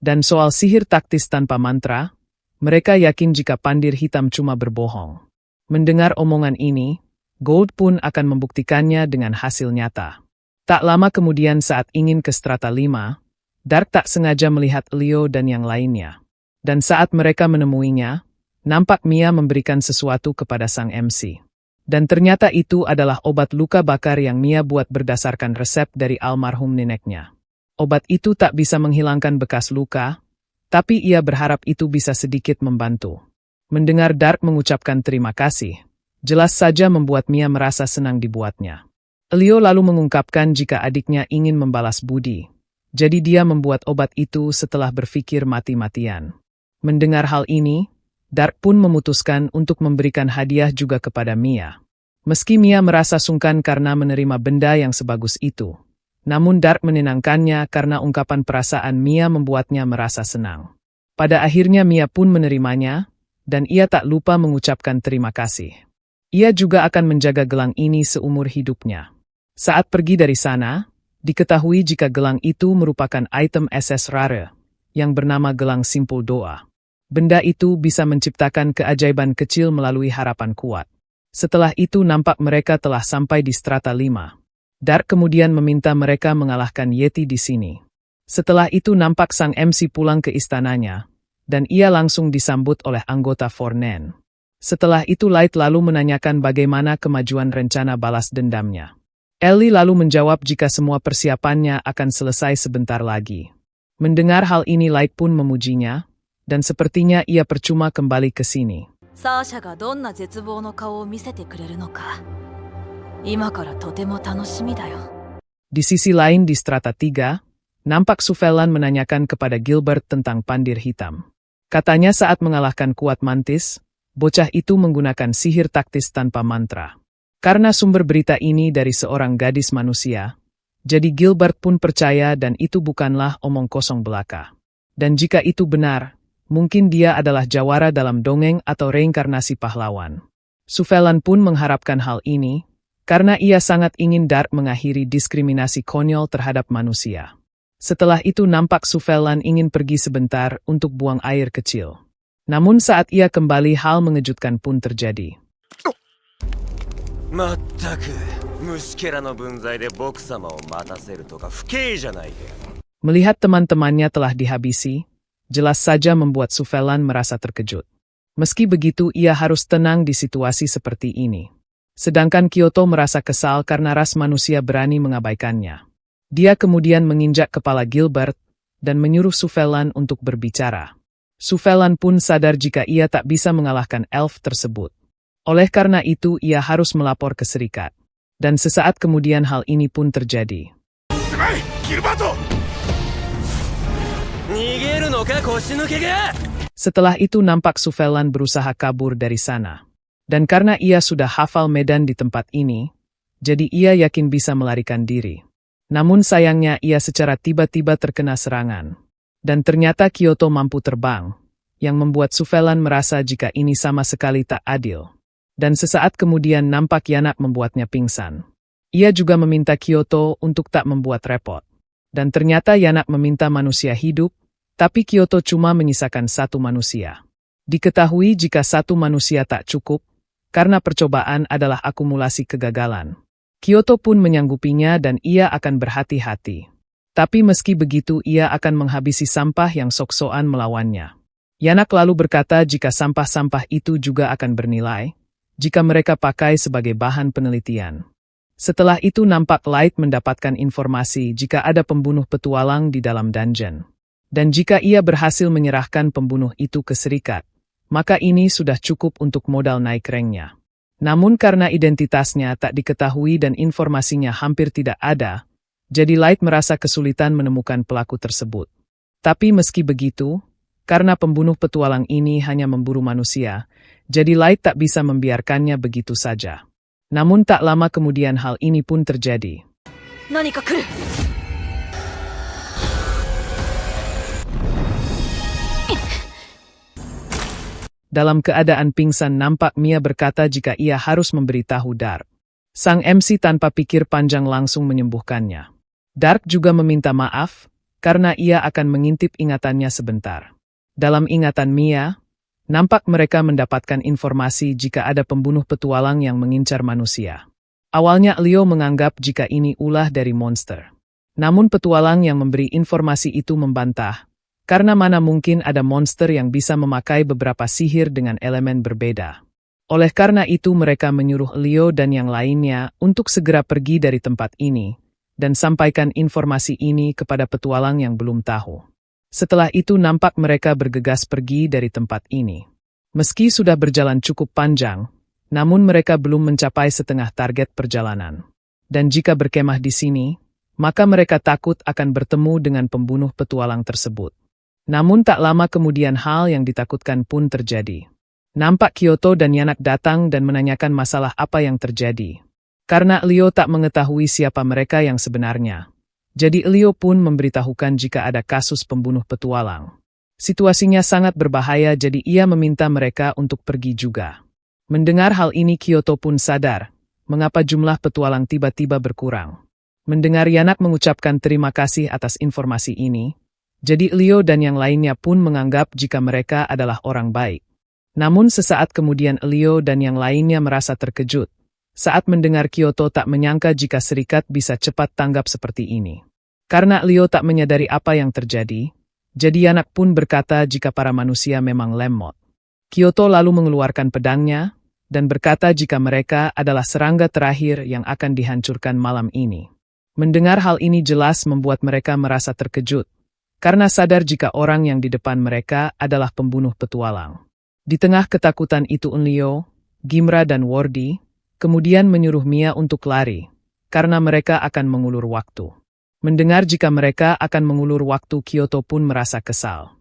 Dan soal sihir taktis tanpa mantra, mereka yakin jika Pandir Hitam cuma berbohong. Mendengar omongan ini, Gold pun akan membuktikannya dengan hasil nyata. Tak lama kemudian saat ingin ke strata 5, Dark tak sengaja melihat Leo dan yang lainnya. Dan saat mereka menemuinya, nampak Mia memberikan sesuatu kepada sang MC. Dan ternyata itu adalah obat luka bakar yang Mia buat berdasarkan resep dari almarhum neneknya. Obat itu tak bisa menghilangkan bekas luka, tapi ia berharap itu bisa sedikit membantu. Mendengar Dark mengucapkan terima kasih, jelas saja membuat Mia merasa senang dibuatnya. Leo lalu mengungkapkan jika adiknya ingin membalas budi. Jadi dia membuat obat itu setelah berpikir mati-matian. Mendengar hal ini, Dark pun memutuskan untuk memberikan hadiah juga kepada Mia. Meski Mia merasa sungkan karena menerima benda yang sebagus itu, namun Dark menenangkannya karena ungkapan perasaan Mia membuatnya merasa senang. Pada akhirnya Mia pun menerimanya, dan ia tak lupa mengucapkan terima kasih. Ia juga akan menjaga gelang ini seumur hidupnya. Saat pergi dari sana, diketahui jika gelang itu merupakan item SS rare, yang bernama gelang simpul doa. Benda itu bisa menciptakan keajaiban kecil melalui harapan kuat. Setelah itu nampak mereka telah sampai di strata 5. Dark kemudian meminta mereka mengalahkan Yeti di sini. Setelah itu nampak sang MC pulang ke istananya, dan ia langsung disambut oleh anggota Fornen. Setelah itu Light lalu menanyakan bagaimana kemajuan rencana balas dendamnya. Ellie lalu menjawab jika semua persiapannya akan selesai sebentar lagi. Mendengar hal ini Light pun memujinya, dan sepertinya ia percuma kembali ke sini. サーシャがどんな絶望の顔を見せてくれるのか、今からとても楽しみだよ。 Di sisi lain di strata 3, nampak Suffelan menanyakan kepada Gilbert tentang pandir hitam. Katanya saat mengalahkan kuat mantis, bocah itu menggunakan sihir taktis tanpa mantra. Karena sumber berita ini dari seorang gadis manusia, jadi Gilbert pun percaya dan itu bukanlah omong kosong belaka. Dan jika itu benar, mungkin dia adalah jawara dalam dongeng atau reinkarnasi pahlawan. Suffelan pun mengharapkan hal ini, karena ia sangat ingin Dark mengakhiri diskriminasi konyol terhadap manusia. Setelah itu nampak Suffelan ingin pergi sebentar untuk buang air kecil. Namun saat ia kembali hal mengejutkan pun terjadi. まったく虫けらの分際で僕様を待たせるとか不敬じゃないか。 Melihat teman-temannya telah dihabisi, jelas saja membuat Suffelan merasa terkejut. Meski begitu ia harus tenang di situasi seperti ini. Sedangkan Kyoto merasa kesal karena ras manusia berani mengabaikannya. Dia kemudian menginjak kepala Gilbert dan menyuruh Suffelan untuk berbicara. Suffelan pun sadar jika ia tak bisa mengalahkan elf tersebut. Oleh karena itu ia harus melapor ke serikat. Dan sesaat kemudian hal ini pun terjadi. Setelah itu nampak Suffelan berusaha kabur dari sana. Dan karena ia sudah hafal medan di tempat ini, jadi ia yakin bisa melarikan diri. Namun sayangnya ia secara tiba-tiba terkena serangan. Dan ternyata Kyoto mampu terbang, yang membuat Suffelan merasa jika ini sama sekali tak adil. Dan sesaat kemudian nampak Yanak membuatnya pingsan. Ia juga meminta Kyoto untuk tak membuat repot. Dan ternyata Yanak meminta manusia hidup, tapi Kyoto cuma menyisakan satu manusia. Diketahui jika satu manusia tak cukup, karena percobaan adalah akumulasi kegagalan. Kyoto pun menyanggupinya dan ia akan berhati-hati. Tapi meski begitu ia akan menghabisi sampah yang sok-sokan melawannya. Yanak lalu berkata jika sampah-sampah itu juga akan bernilai, jika mereka pakai sebagai bahan penelitian. Setelah itu nampak Light mendapatkan informasi jika ada pembunuh petualang di dalam dungeon. Dan jika ia berhasil menyerahkan pembunuh itu ke serikat, maka ini sudah cukup untuk modal naik ranknya. Namun karena identitasnya tak diketahui dan informasinya hampir tidak ada, jadi Light merasa kesulitan menemukan pelaku tersebut. Tapi meski begitu, karena pembunuh petualang ini hanya memburu manusia, jadi Light tak bisa membiarkannya begitu saja. Namun tak lama kemudian hal ini pun terjadi. Dalam keadaan pingsan nampak Mia berkata jika ia harus memberitahu Dark. Sang MC tanpa pikir panjang langsung menyembuhkannya. Dark juga meminta maaf, karena ia akan mengintip ingatannya sebentar. Dalam ingatan Mia, nampak mereka mendapatkan informasi jika ada pembunuh petualang yang mengincar manusia. Awalnya Leo menganggap jika ini ulah dari monster. Namun petualang yang memberi informasi itu membantah, Karena mana mungkin ada monster yang bisa memakai beberapa sihir dengan elemen berbeda. Oleh karena itu mereka menyuruh Leo dan yang lainnya untuk segera pergi dari tempat ini, dan sampaikan informasi ini kepada petualang yang belum tahu. Setelah itu nampak mereka bergegas pergi dari tempat ini. Meski sudah berjalan cukup panjang, namun mereka belum mencapai setengah target perjalanan. Dan jika berkemah di sini, maka mereka takut akan bertemu dengan pembunuh petualang tersebut. Namun tak lama kemudian hal yang ditakutkan pun terjadi. Nampak Kyoto dan Yanak datang dan menanyakan masalah apa yang terjadi. Karena Leo tak mengetahui siapa mereka yang sebenarnya. Jadi Leo pun memberitahukan jika ada kasus pembunuh petualang. Situasinya sangat berbahaya jadi ia meminta mereka untuk pergi juga. Mendengar hal ini Kyoto pun sadar, mengapa jumlah petualang tiba-tiba berkurang. Mendengar Yanak mengucapkan terima kasih atas informasi ini, jadi Leo dan yang lainnya pun menganggap jika mereka adalah orang baik. Namun sesaat kemudian Leo dan yang lainnya merasa terkejut saat mendengar Kyoto tak menyangka jika serikat bisa cepat tanggap seperti ini. Karena Leo tak menyadari apa yang terjadi, jadi Yanak pun berkata jika para manusia memang lemot. Kyoto lalu mengeluarkan pedangnya dan berkata jika mereka adalah serangga terakhir yang akan dihancurkan malam ini. Mendengar hal ini jelas membuat mereka merasa terkejut, karena sadar jika orang yang di depan mereka adalah pembunuh petualang. Di tengah ketakutan itu Leo, Gimra dan Wordy kemudian menyuruh Mia untuk lari, karena mereka akan mengulur waktu. Mendengar jika mereka akan mengulur waktu Kyoto pun merasa kesal.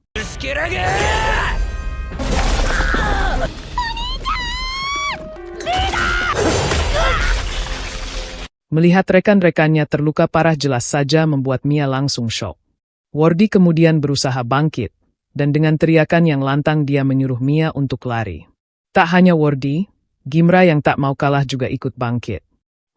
Melihat rekan-rekannya terluka parah jelas saja membuat Mia langsung syok. Wordy kemudian berusaha bangkit, dan dengan teriakan yang lantang dia menyuruh Mia untuk lari. Tak hanya Wordy, Gimra yang tak mau kalah juga ikut bangkit.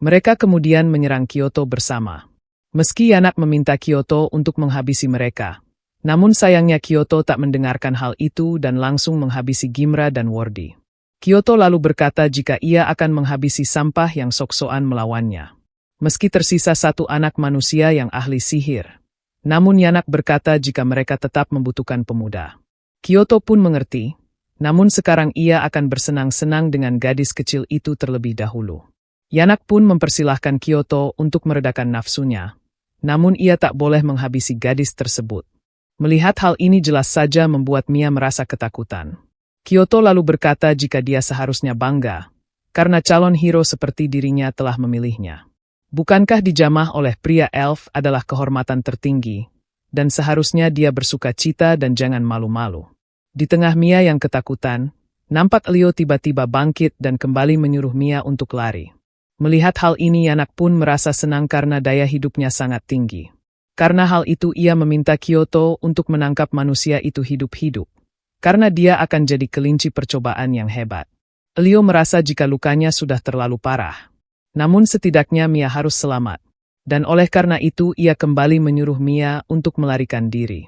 Mereka kemudian menyerang Kyoto bersama. Meski Yanak meminta Kyoto untuk menghabisi mereka, namun sayangnya Kyoto tak mendengarkan hal itu dan langsung menghabisi Gimra dan Wordy. Kyoto lalu berkata jika ia akan menghabisi sampah yang sok-sokan melawannya. Meski tersisa satu anak manusia yang ahli sihir, namun Yanak berkata jika mereka tetap membutuhkan pemuda. Kyoto pun mengerti, namun sekarang ia akan bersenang-senang dengan gadis kecil itu terlebih dahulu. Yanak pun mempersilahkan Kyoto untuk meredakan nafsunya, namun ia tak boleh menghabisi gadis tersebut. Melihat hal ini jelas saja membuat Mia merasa ketakutan. Kyoto lalu berkata jika dia seharusnya bangga, karena calon hero seperti dirinya telah memilihnya. Bukankah dijamah oleh pria elf adalah kehormatan tertinggi, dan seharusnya dia bersuka cita dan jangan malu-malu. Di tengah Mia yang ketakutan, nampak Leo tiba-tiba bangkit dan kembali menyuruh Mia untuk lari. Melihat hal ini Yanak pun merasa senang karena daya hidupnya sangat tinggi. Karena hal itu ia meminta Kyoto untuk menangkap manusia itu hidup-hidup, karena dia akan jadi kelinci percobaan yang hebat. Leo merasa jika lukanya sudah terlalu parah. Namun setidaknya Mia harus selamat. Dan oleh karena itu ia kembali menyuruh Mia untuk melarikan diri.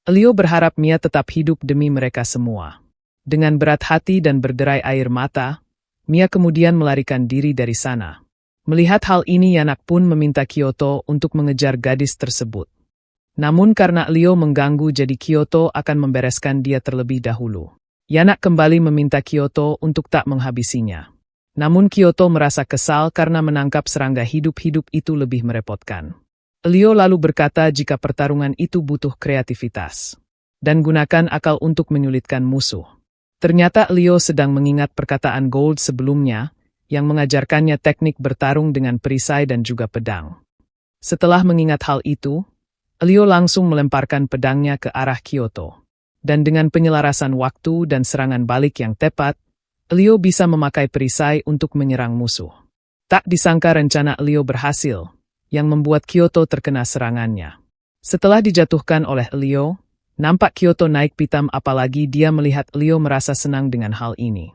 Leo berharap Mia tetap hidup demi mereka semua. Dengan berat hati dan berderai air mata, Mia kemudian melarikan diri dari sana. Melihat hal ini Yanak pun meminta Kyoto untuk mengejar gadis tersebut. Namun karena Leo mengganggu jadi Kyoto akan membereskan dia terlebih dahulu. Yanak kembali meminta Kyoto untuk tak menghabisinya. Namun Kyoto merasa kesal karena menangkap serangga hidup-hidup itu lebih merepotkan. Leo lalu berkata jika pertarungan itu butuh kreativitas. Dan gunakan akal untuk menyulitkan musuh. Ternyata Leo sedang mengingat perkataan Gold sebelumnya, yang mengajarkannya teknik bertarung dengan perisai dan juga pedang. Setelah mengingat hal itu, Leo langsung melemparkan pedangnya ke arah Kyoto. Dan dengan penyelarasan waktu dan serangan balik yang tepat, Leo bisa memakai perisai untuk menyerang musuh. Tak disangka rencana Leo berhasil, yang membuat Kyoto terkena serangannya. Setelah dijatuhkan oleh Leo, nampak Kyoto naik pitam apalagi dia melihat Leo merasa senang dengan hal ini.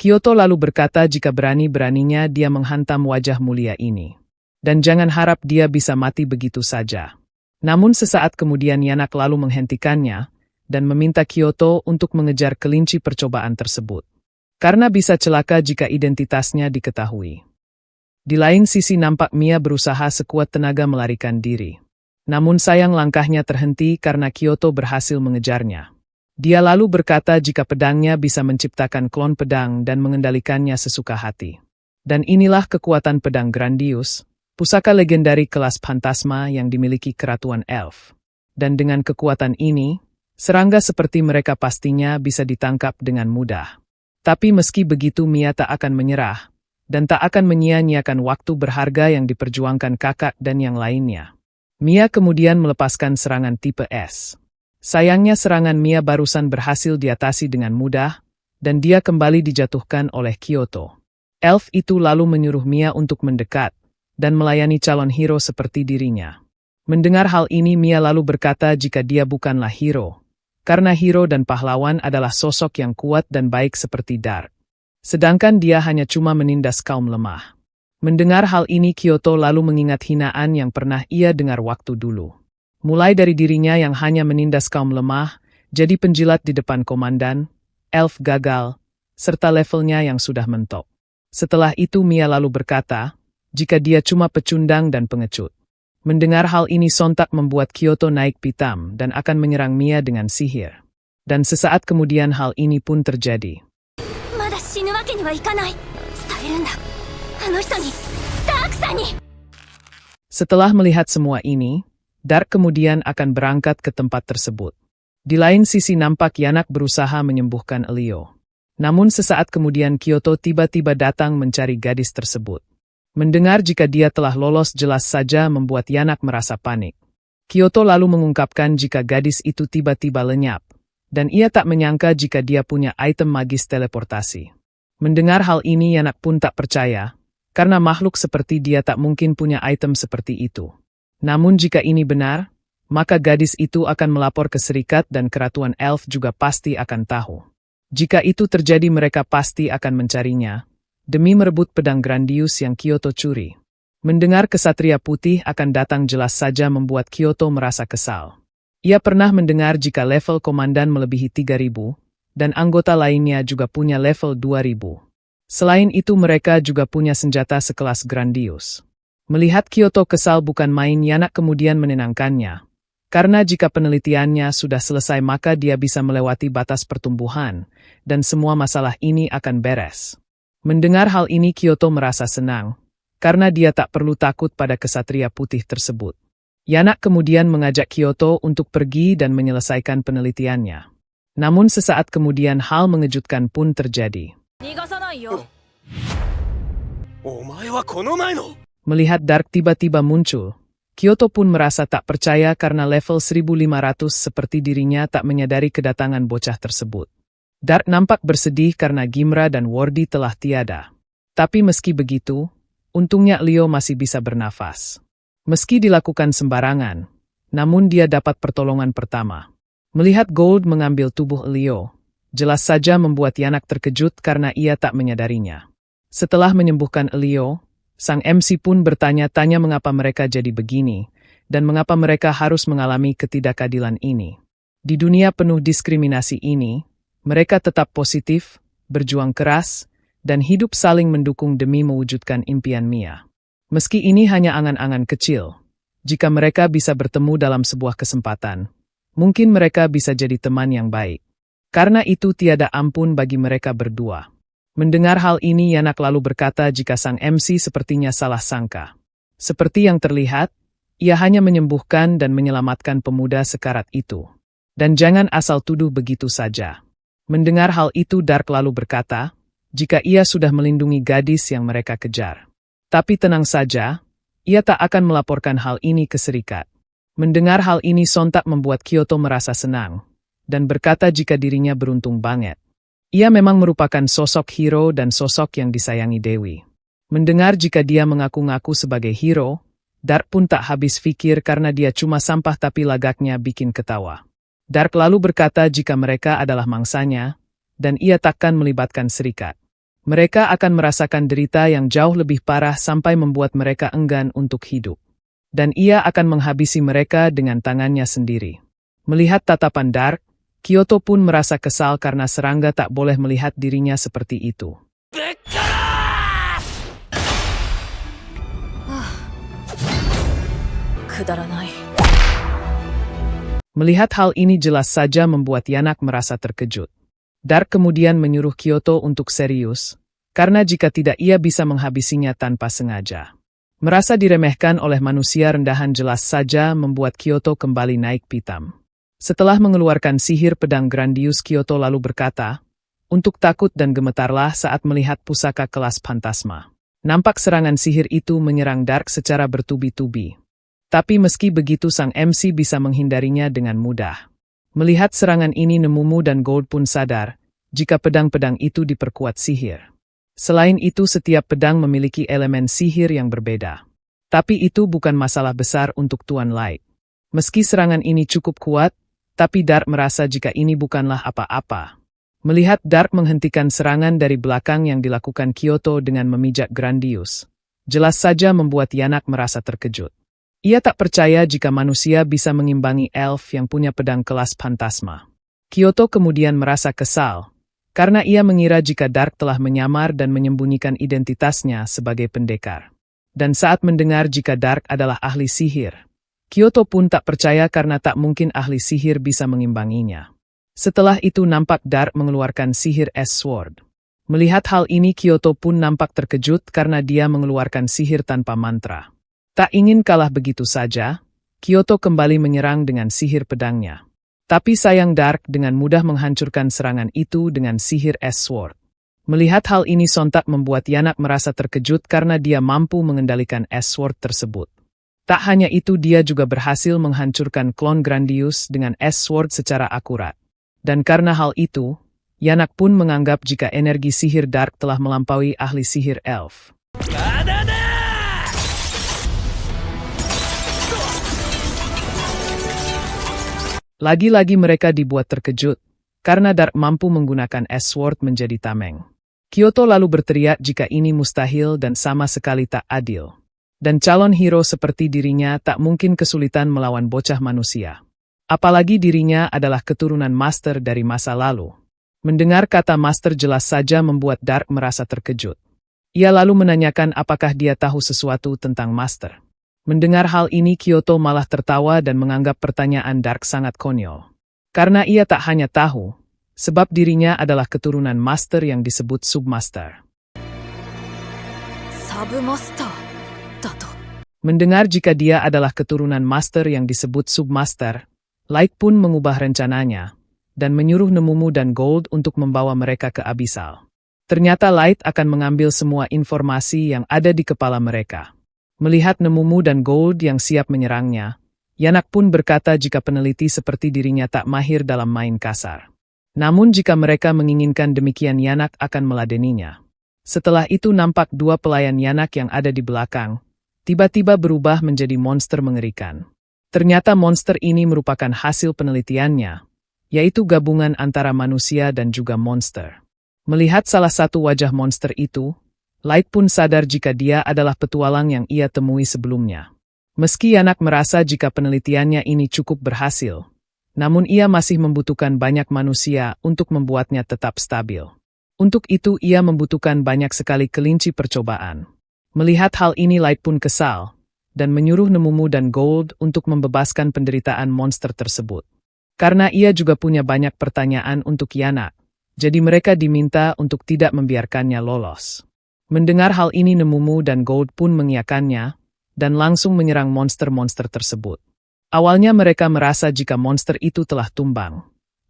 Kyoto lalu berkata jika berani-beraninya dia menghantam wajah mulia ini. Dan jangan harap dia bisa mati begitu saja. Namun sesaat kemudian Yanak lalu menghentikannya dan meminta Kyoto untuk mengejar kelinci percobaan tersebut. Karena bisa celaka jika identitasnya diketahui. Di lain sisi nampak Mia berusaha sekuat tenaga melarikan diri. Namun sayang langkahnya terhenti karena Kyoto berhasil mengejarnya. Dia lalu berkata jika pedangnya bisa menciptakan klon pedang dan mengendalikannya sesuka hati. Dan inilah kekuatan pedang Grandius, pusaka legendari kelas Phantasma yang dimiliki keratuan elf. Dan dengan kekuatan ini, serangga seperti mereka pastinya bisa ditangkap dengan mudah. Tapi meski begitu Mia tak akan menyerah, dan tak akan menyia-nyiakan waktu berharga yang diperjuangkan kakak dan yang lainnya. Mia kemudian melepaskan serangan tipe S. Sayangnya serangan Mia barusan berhasil diatasi dengan mudah, dan dia kembali dijatuhkan oleh Kyoto. Elf itu lalu menyuruh Mia untuk mendekat, dan melayani calon hero seperti dirinya. Mendengar hal ini Mia lalu berkata jika dia bukanlah hero, karena hero dan pahlawan adalah sosok yang kuat dan baik seperti Dark. Sedangkan dia hanya cuma menindas kaum lemah. Mendengar hal ini Kyoto lalu mengingat hinaan yang pernah ia dengar waktu dulu. Mulai dari dirinya yang hanya menindas kaum lemah, jadi penjilat di depan komandan, elf gagal, serta levelnya yang sudah mentok. Setelah itu Mia lalu berkata, jika dia cuma pecundang dan pengecut. Mendengar hal ini sontak membuat Kyoto naik pitam dan akan menyerang Mia dengan sihir. Dan sesaat kemudian hal ini pun terjadi. Setelah melihat semua ini, Dark kemudian akan berangkat ke tempat tersebut. Di lain sisi nampak Yanak berusaha menyembuhkan Elio. Namun sesaat kemudian Kyoto tiba-tiba datang mencari gadis tersebut. Mendengar jika dia telah lolos jelas saja membuat Yanak merasa panik. Kyoto lalu mengungkapkan jika gadis itu tiba-tiba lenyap, dan ia tak menyangka jika dia punya item magis teleportasi. Mendengar hal ini Yanak pun tak percaya, karena makhluk seperti dia tak mungkin punya item seperti itu. Namun jika ini benar, maka gadis itu akan melapor ke Serikat dan Keratuan Elf juga pasti akan tahu. Jika itu terjadi mereka pasti akan mencarinya, demi merebut pedang Grandius yang Kyoto curi. Mendengar Kesatria Putih akan datang jelas saja membuat Kyoto merasa kesal. Ia pernah mendengar jika level komandan melebihi 3.000, dan anggota lainnya juga punya level 2.000. Selain itu mereka juga punya senjata sekelas Grandius. Melihat Kyoto kesal bukan main Yanak kemudian menenangkannya. Karena jika penelitiannya sudah selesai maka dia bisa melewati batas pertumbuhan, dan semua masalah ini akan beres. Mendengar hal ini Kyoto merasa senang, karena dia tak perlu takut pada Kesatria Putih tersebut. Yanak kemudian mengajak Kyoto untuk pergi dan menyelesaikan penelitiannya. Namun sesaat kemudian hal mengejutkan pun terjadi. Melihat Dark tiba-tiba muncul, Kyoto pun merasa tak percaya karena level 1500 seperti dirinya tak menyadari kedatangan bocah tersebut. Dark nampak bersedih karena Gimra dan Wardy telah tiada. Tapi meski begitu, untungnya Leo masih bisa bernafas. Meski dilakukan sembarangan, namun dia dapat pertolongan pertama. Melihat Gold mengambil tubuh Leo, jelas saja membuat Yanak terkejut karena ia tak menyadarinya. Setelah menyembuhkan Leo, sang MC pun bertanya-tanya mengapa mereka jadi begini, dan mengapa mereka harus mengalami ketidakadilan ini. Di dunia penuh diskriminasi ini, mereka tetap positif, berjuang keras, dan hidup saling mendukung demi mewujudkan impian Mia. Meski ini hanya angan-angan kecil, jika mereka bisa bertemu dalam sebuah kesempatan, mungkin mereka bisa jadi teman yang baik. Karena itu tiada ampun bagi mereka berdua. Mendengar hal ini Yanak lalu berkata jika sang MC sepertinya salah sangka. Seperti yang terlihat, ia hanya menyembuhkan dan menyelamatkan pemuda sekarat itu. Dan jangan asal tuduh begitu saja. Mendengar hal itu Dark lalu berkata, jika ia sudah melindungi gadis yang mereka kejar. Tapi tenang saja, ia tak akan melaporkan hal ini ke Serikat. Mendengar hal ini sontak membuat Kyoto merasa senang, dan berkata jika dirinya beruntung banget. Ia memang merupakan sosok hero dan sosok yang disayangi Dewi. Mendengar jika dia mengaku-ngaku sebagai hero, Dark pun tak habis pikir karena dia cuma sampah tapi lagaknya bikin ketawa. Dark lalu berkata jika mereka adalah mangsanya, dan ia takkan melibatkan Serikat. Mereka akan merasakan derita yang jauh lebih parah sampai membuat mereka enggan untuk hidup. Dan ia akan menghabisi mereka dengan tangannya sendiri. Melihat tatapan Dark, Kyoto pun merasa kesal karena serangga tak boleh melihat dirinya seperti itu. くだらない。 Melihat hal ini jelas saja membuat Yanak merasa terkejut. Dark kemudian menyuruh Kyoto untuk serius, karena jika tidak ia bisa menghabisinya tanpa sengaja. Merasa diremehkan oleh manusia rendahan jelas saja membuat Kyoto kembali naik pitam. Setelah mengeluarkan sihir pedang grandius, Kyoto lalu berkata, untuk takut dan gemetarlah saat melihat pusaka kelas Phantasma. Nampak serangan sihir itu menyerang Dark secara bertubi-tubi. Tapi meski begitu sang MC bisa menghindarinya dengan mudah. Melihat serangan ini Nemumu dan Gold pun sadar, jika pedang-pedang itu diperkuat sihir. Selain itu setiap pedang memiliki elemen sihir yang berbeda. Tapi itu bukan masalah besar untuk Tuan Light. Meski serangan ini cukup kuat, tapi Dark merasa jika ini bukanlah apa-apa. Melihat Dark menghentikan serangan dari belakang yang dilakukan Kyoto dengan memijak grandius, jelas saja membuat Yanak merasa terkejut. Ia tak percaya jika manusia bisa mengimbangi elf yang punya pedang kelas Phantasma. Kyoto kemudian merasa kesal, karena ia mengira jika Dark telah menyamar dan menyembunyikan identitasnya sebagai pendekar. Dan saat mendengar jika Dark adalah ahli sihir, Kyoto pun tak percaya karena tak mungkin ahli sihir bisa mengimbanginya. Setelah itu nampak Dark mengeluarkan sihir S-Sword. Melihat hal ini Kyoto pun nampak terkejut karena dia mengeluarkan sihir tanpa mantra. Tak ingin kalah begitu saja, Kyoto kembali menyerang dengan sihir pedangnya. Tapi sayang Dark dengan mudah menghancurkan serangan itu dengan sihir S-Sword. Melihat hal ini sontak membuat Yanak merasa terkejut karena dia mampu mengendalikan S-Sword tersebut. Tak hanya itu dia juga berhasil menghancurkan klon Grandius dengan S-Sword secara akurat. Dan karena hal itu, Yanak pun menganggap jika energi sihir Dark telah melampaui ahli sihir elf. Lagi-lagi mereka dibuat terkejut, karena Dark mampu menggunakan S-Sword menjadi tameng. Kyoto lalu berteriak jika ini mustahil dan sama sekali tak adil. Dan calon hero seperti dirinya tak mungkin kesulitan melawan bocah manusia. Apalagi dirinya adalah keturunan master dari masa lalu. Mendengar kata master jelas saja membuat Dark merasa terkejut. Ia lalu menanyakan apakah dia tahu sesuatu tentang master. Mendengar hal ini Kyoto malah tertawa dan menganggap pertanyaan Dark sangat konyol. Karena ia tak hanya tahu, sebab dirinya adalah keturunan master yang disebut submaster. Submaster, Dato. Mendengar jika dia adalah keturunan master yang disebut submaster, Light pun mengubah rencananya, dan menyuruh Nemumu dan Gold untuk membawa mereka ke Abyssal. Ternyata Light akan mengambil semua informasi yang ada di kepala mereka. Melihat Nemumu dan Gold yang siap menyerangnya, Yanak pun berkata jika peneliti seperti dirinya tak mahir dalam main kasar. Namun jika mereka menginginkan demikian Yanak akan meladeninya. Setelah itu nampak dua pelayan Yanak yang ada di belakang, tiba-tiba berubah menjadi monster mengerikan. Ternyata monster ini merupakan hasil penelitiannya, yaitu gabungan antara manusia dan juga monster. Melihat salah satu wajah monster itu, Light pun sadar jika dia adalah petualang yang ia temui sebelumnya. Meski Yanak merasa jika penelitiannya ini cukup berhasil, namun ia masih membutuhkan banyak manusia untuk membuatnya tetap stabil. Untuk itu ia membutuhkan banyak sekali kelinci percobaan. Melihat hal ini Light pun kesal, dan menyuruh Nemumu dan Gold untuk membebaskan penderitaan monster tersebut. Karena ia juga punya banyak pertanyaan untuk Yanak, jadi mereka diminta untuk tidak membiarkannya lolos. Mendengar hal ini Nemumu dan Gold pun mengiyakannya, dan langsung menyerang monster-monster tersebut. Awalnya mereka merasa jika monster itu telah tumbang.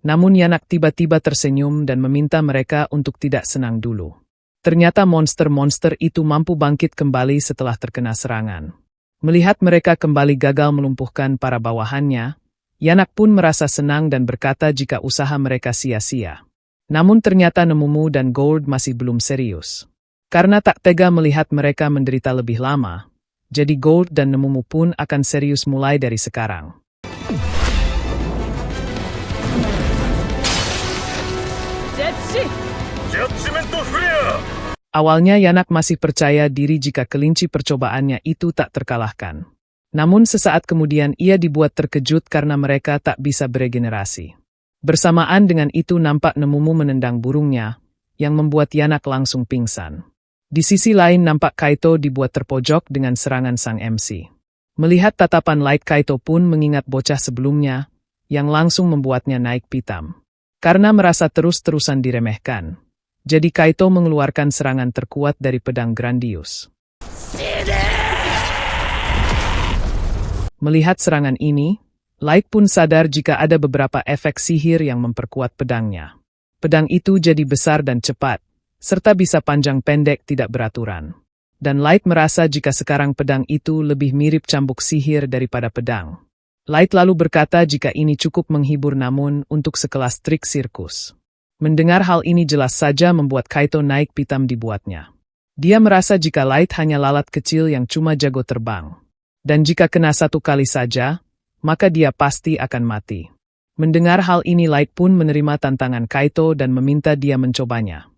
Namun Yanak tiba-tiba tersenyum dan meminta mereka untuk tidak senang dulu. Ternyata monster-monster itu mampu bangkit kembali setelah terkena serangan. Melihat mereka kembali gagal melumpuhkan para bawahannya, Yanak pun merasa senang dan berkata jika usaha mereka sia-sia. Namun ternyata Nemumu dan Gold masih belum serius. Karena tak tega melihat mereka menderita lebih lama, jadi Gold dan Nemumu pun akan serius mulai dari sekarang. Awalnya Yanak masih percaya diri jika kelinci percobaannya itu tak terkalahkan. Namun sesaat kemudian ia dibuat terkejut karena mereka tak bisa beregenerasi. Bersamaan dengan itu nampak Nemumu menendang burungnya, yang membuat Yanak langsung pingsan. Di sisi lain nampak Kaito dibuat terpojok dengan serangan sang MC. Melihat tatapan Light, Kaito pun mengingat bocah sebelumnya, yang langsung membuatnya naik pitam. Karena merasa terus-terusan diremehkan, jadi Kaito mengeluarkan serangan terkuat dari pedang Grandius. Melihat serangan ini, Light pun sadar jika ada beberapa efek sihir yang memperkuat pedangnya. Pedang itu jadi besar dan cepat, serta bisa panjang pendek tidak beraturan. Dan Light merasa jika sekarang pedang itu lebih mirip cambuk sihir daripada pedang. Light lalu berkata jika ini cukup menghibur namun untuk sekelas trik sirkus. Mendengar hal ini jelas saja membuat Kaito naik pitam dibuatnya. Dia merasa jika Light hanya lalat kecil yang cuma jago terbang. Dan jika kena satu kali saja, maka dia pasti akan mati. Mendengar hal ini Light pun menerima tantangan Kaito dan meminta dia mencobanya.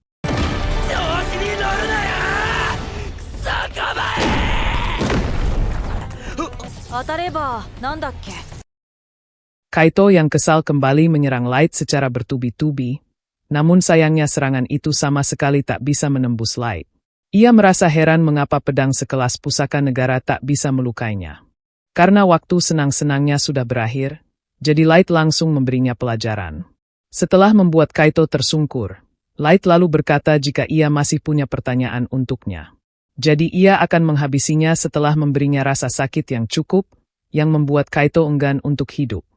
Kaito yang kesal kembali menyerang Light secara bertubi-tubi, namun sayangnya serangan itu sama sekali tak bisa menembus Light. Ia merasa heran mengapa pedang sekelas pusaka negara tak bisa melukainya. Karena waktu senang-senangnya sudah berakhir, jadi Light langsung memberinya pelajaran. Setelah membuat Kaito tersungkur, Light lalu berkata jika ia masih punya pertanyaan untuknya. Jadi ia akan menghabisinya setelah memberinya rasa sakit yang cukup, yang membuat Kaito enggan untuk hidup.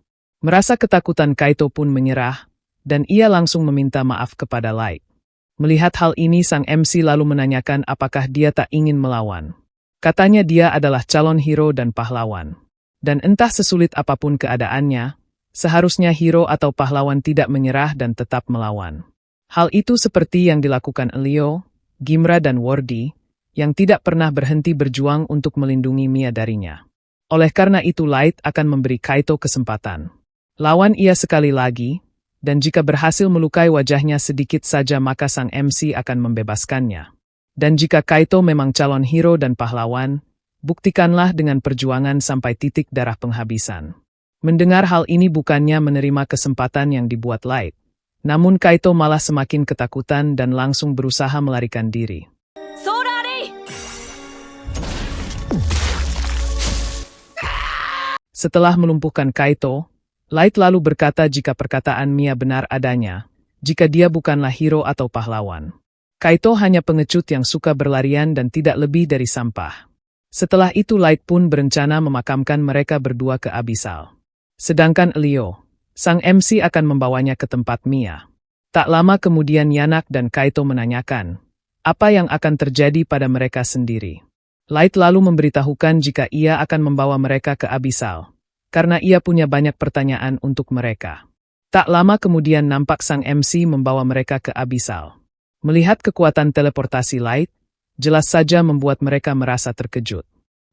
Merasa ketakutan Kaito pun menyerah, dan ia langsung meminta maaf kepada Light. Melihat hal ini sang MC lalu menanyakan apakah dia tak ingin melawan. Katanya dia adalah calon hero dan pahlawan. Dan entah sesulit apapun keadaannya, seharusnya hero atau pahlawan tidak menyerah dan tetap melawan. Hal itu seperti yang dilakukan Elio, Gimra dan Wordy, yang tidak pernah berhenti berjuang untuk melindungi Mia darinya. Oleh karena itu Light akan memberi Kaito kesempatan. Lawan ia sekali lagi, dan jika berhasil melukai wajahnya sedikit saja maka sang MC akan membebaskannya. Dan jika Kaito memang calon hero dan pahlawan, buktikanlah dengan perjuangan sampai titik darah penghabisan. Mendengar hal ini bukannya menerima kesempatan yang dibuat Light, namun Kaito malah semakin ketakutan dan langsung berusaha melarikan diri. Setelah melumpuhkan Kaito, Light lalu berkata jika perkataan Mia benar adanya, jika dia bukanlah hero atau pahlawan. Kaito hanya pengecut yang suka berlarian dan tidak lebih dari sampah. Setelah itu Light pun berencana memakamkan mereka berdua ke Abyssal. Sedangkan Elio, sang MC akan membawanya ke tempat Mia. Tak lama kemudian Yanak dan Kaito menanyakan, apa yang akan terjadi pada mereka sendiri. Light lalu memberitahukan jika ia akan membawa mereka ke Abyssal, karena ia punya banyak pertanyaan untuk mereka. Tak lama kemudian nampak sang MC membawa mereka ke Abyssal. Melihat kekuatan teleportasi Light, jelas saja membuat mereka merasa terkejut.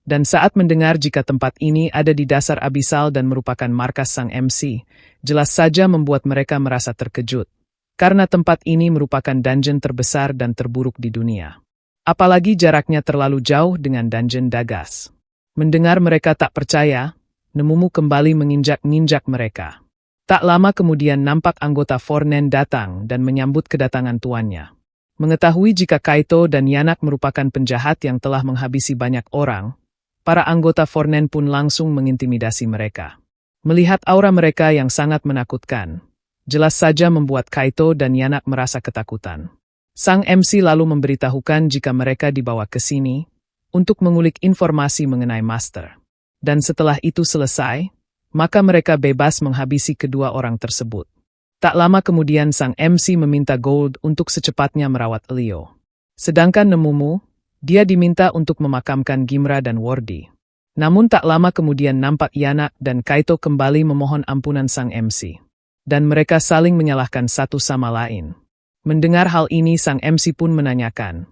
Dan saat mendengar jika tempat ini ada di dasar Abyssal dan merupakan markas sang MC, jelas saja membuat mereka merasa terkejut. Karena tempat ini merupakan dungeon terbesar dan terburuk di dunia. Apalagi jaraknya terlalu jauh dengan dungeon Dagas. Mendengar mereka tak percaya, Nemumu kembali menginjak-ninjak mereka. Tak lama kemudian nampak anggota Fornen datang dan menyambut kedatangan tuannya. Mengetahui jika Kaito dan Yanak merupakan penjahat yang telah menghabisi banyak orang, para anggota Fornen pun langsung mengintimidasi mereka. Melihat aura mereka yang sangat menakutkan, jelas saja membuat Kaito dan Yanak merasa ketakutan. Sang MC lalu memberitahukan jika mereka dibawa ke sini untuk mengulik informasi mengenai Master. Dan setelah itu selesai, maka mereka bebas menghabisi kedua orang tersebut. Tak lama kemudian sang MC meminta Gold untuk secepatnya merawat Elio. Sedangkan Nemumu, dia diminta untuk memakamkan Gimra dan Wordy. Namun tak lama kemudian nampak Yanak dan Kaito kembali memohon ampunan sang MC. Dan mereka saling menyalahkan satu sama lain. Mendengar hal ini sang MC pun menanyakan,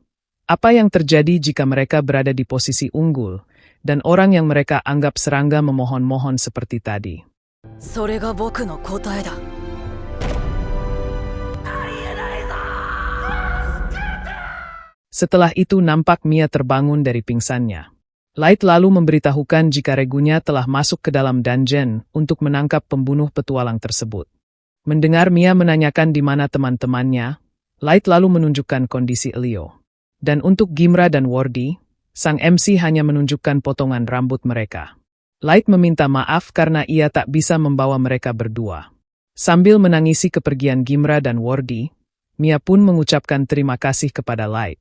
apa yang terjadi jika mereka berada di posisi unggul, dan orang yang mereka anggap serangga memohon-mohon seperti tadi. Setelah itu nampak Mia terbangun dari pingsannya. Light lalu memberitahukan jika Regunya telah masuk ke dalam dungeon untuk menangkap pembunuh petualang tersebut. Mendengar Mia menanyakan di mana teman-temannya, Light lalu menunjukkan kondisi Elio. Dan untuk Gimra dan Wordy, sang MC hanya menunjukkan potongan rambut mereka. Light meminta maaf karena ia tak bisa membawa mereka berdua. Sambil menangisi kepergian Gimra dan Wardi, Mia pun mengucapkan terima kasih kepada Light.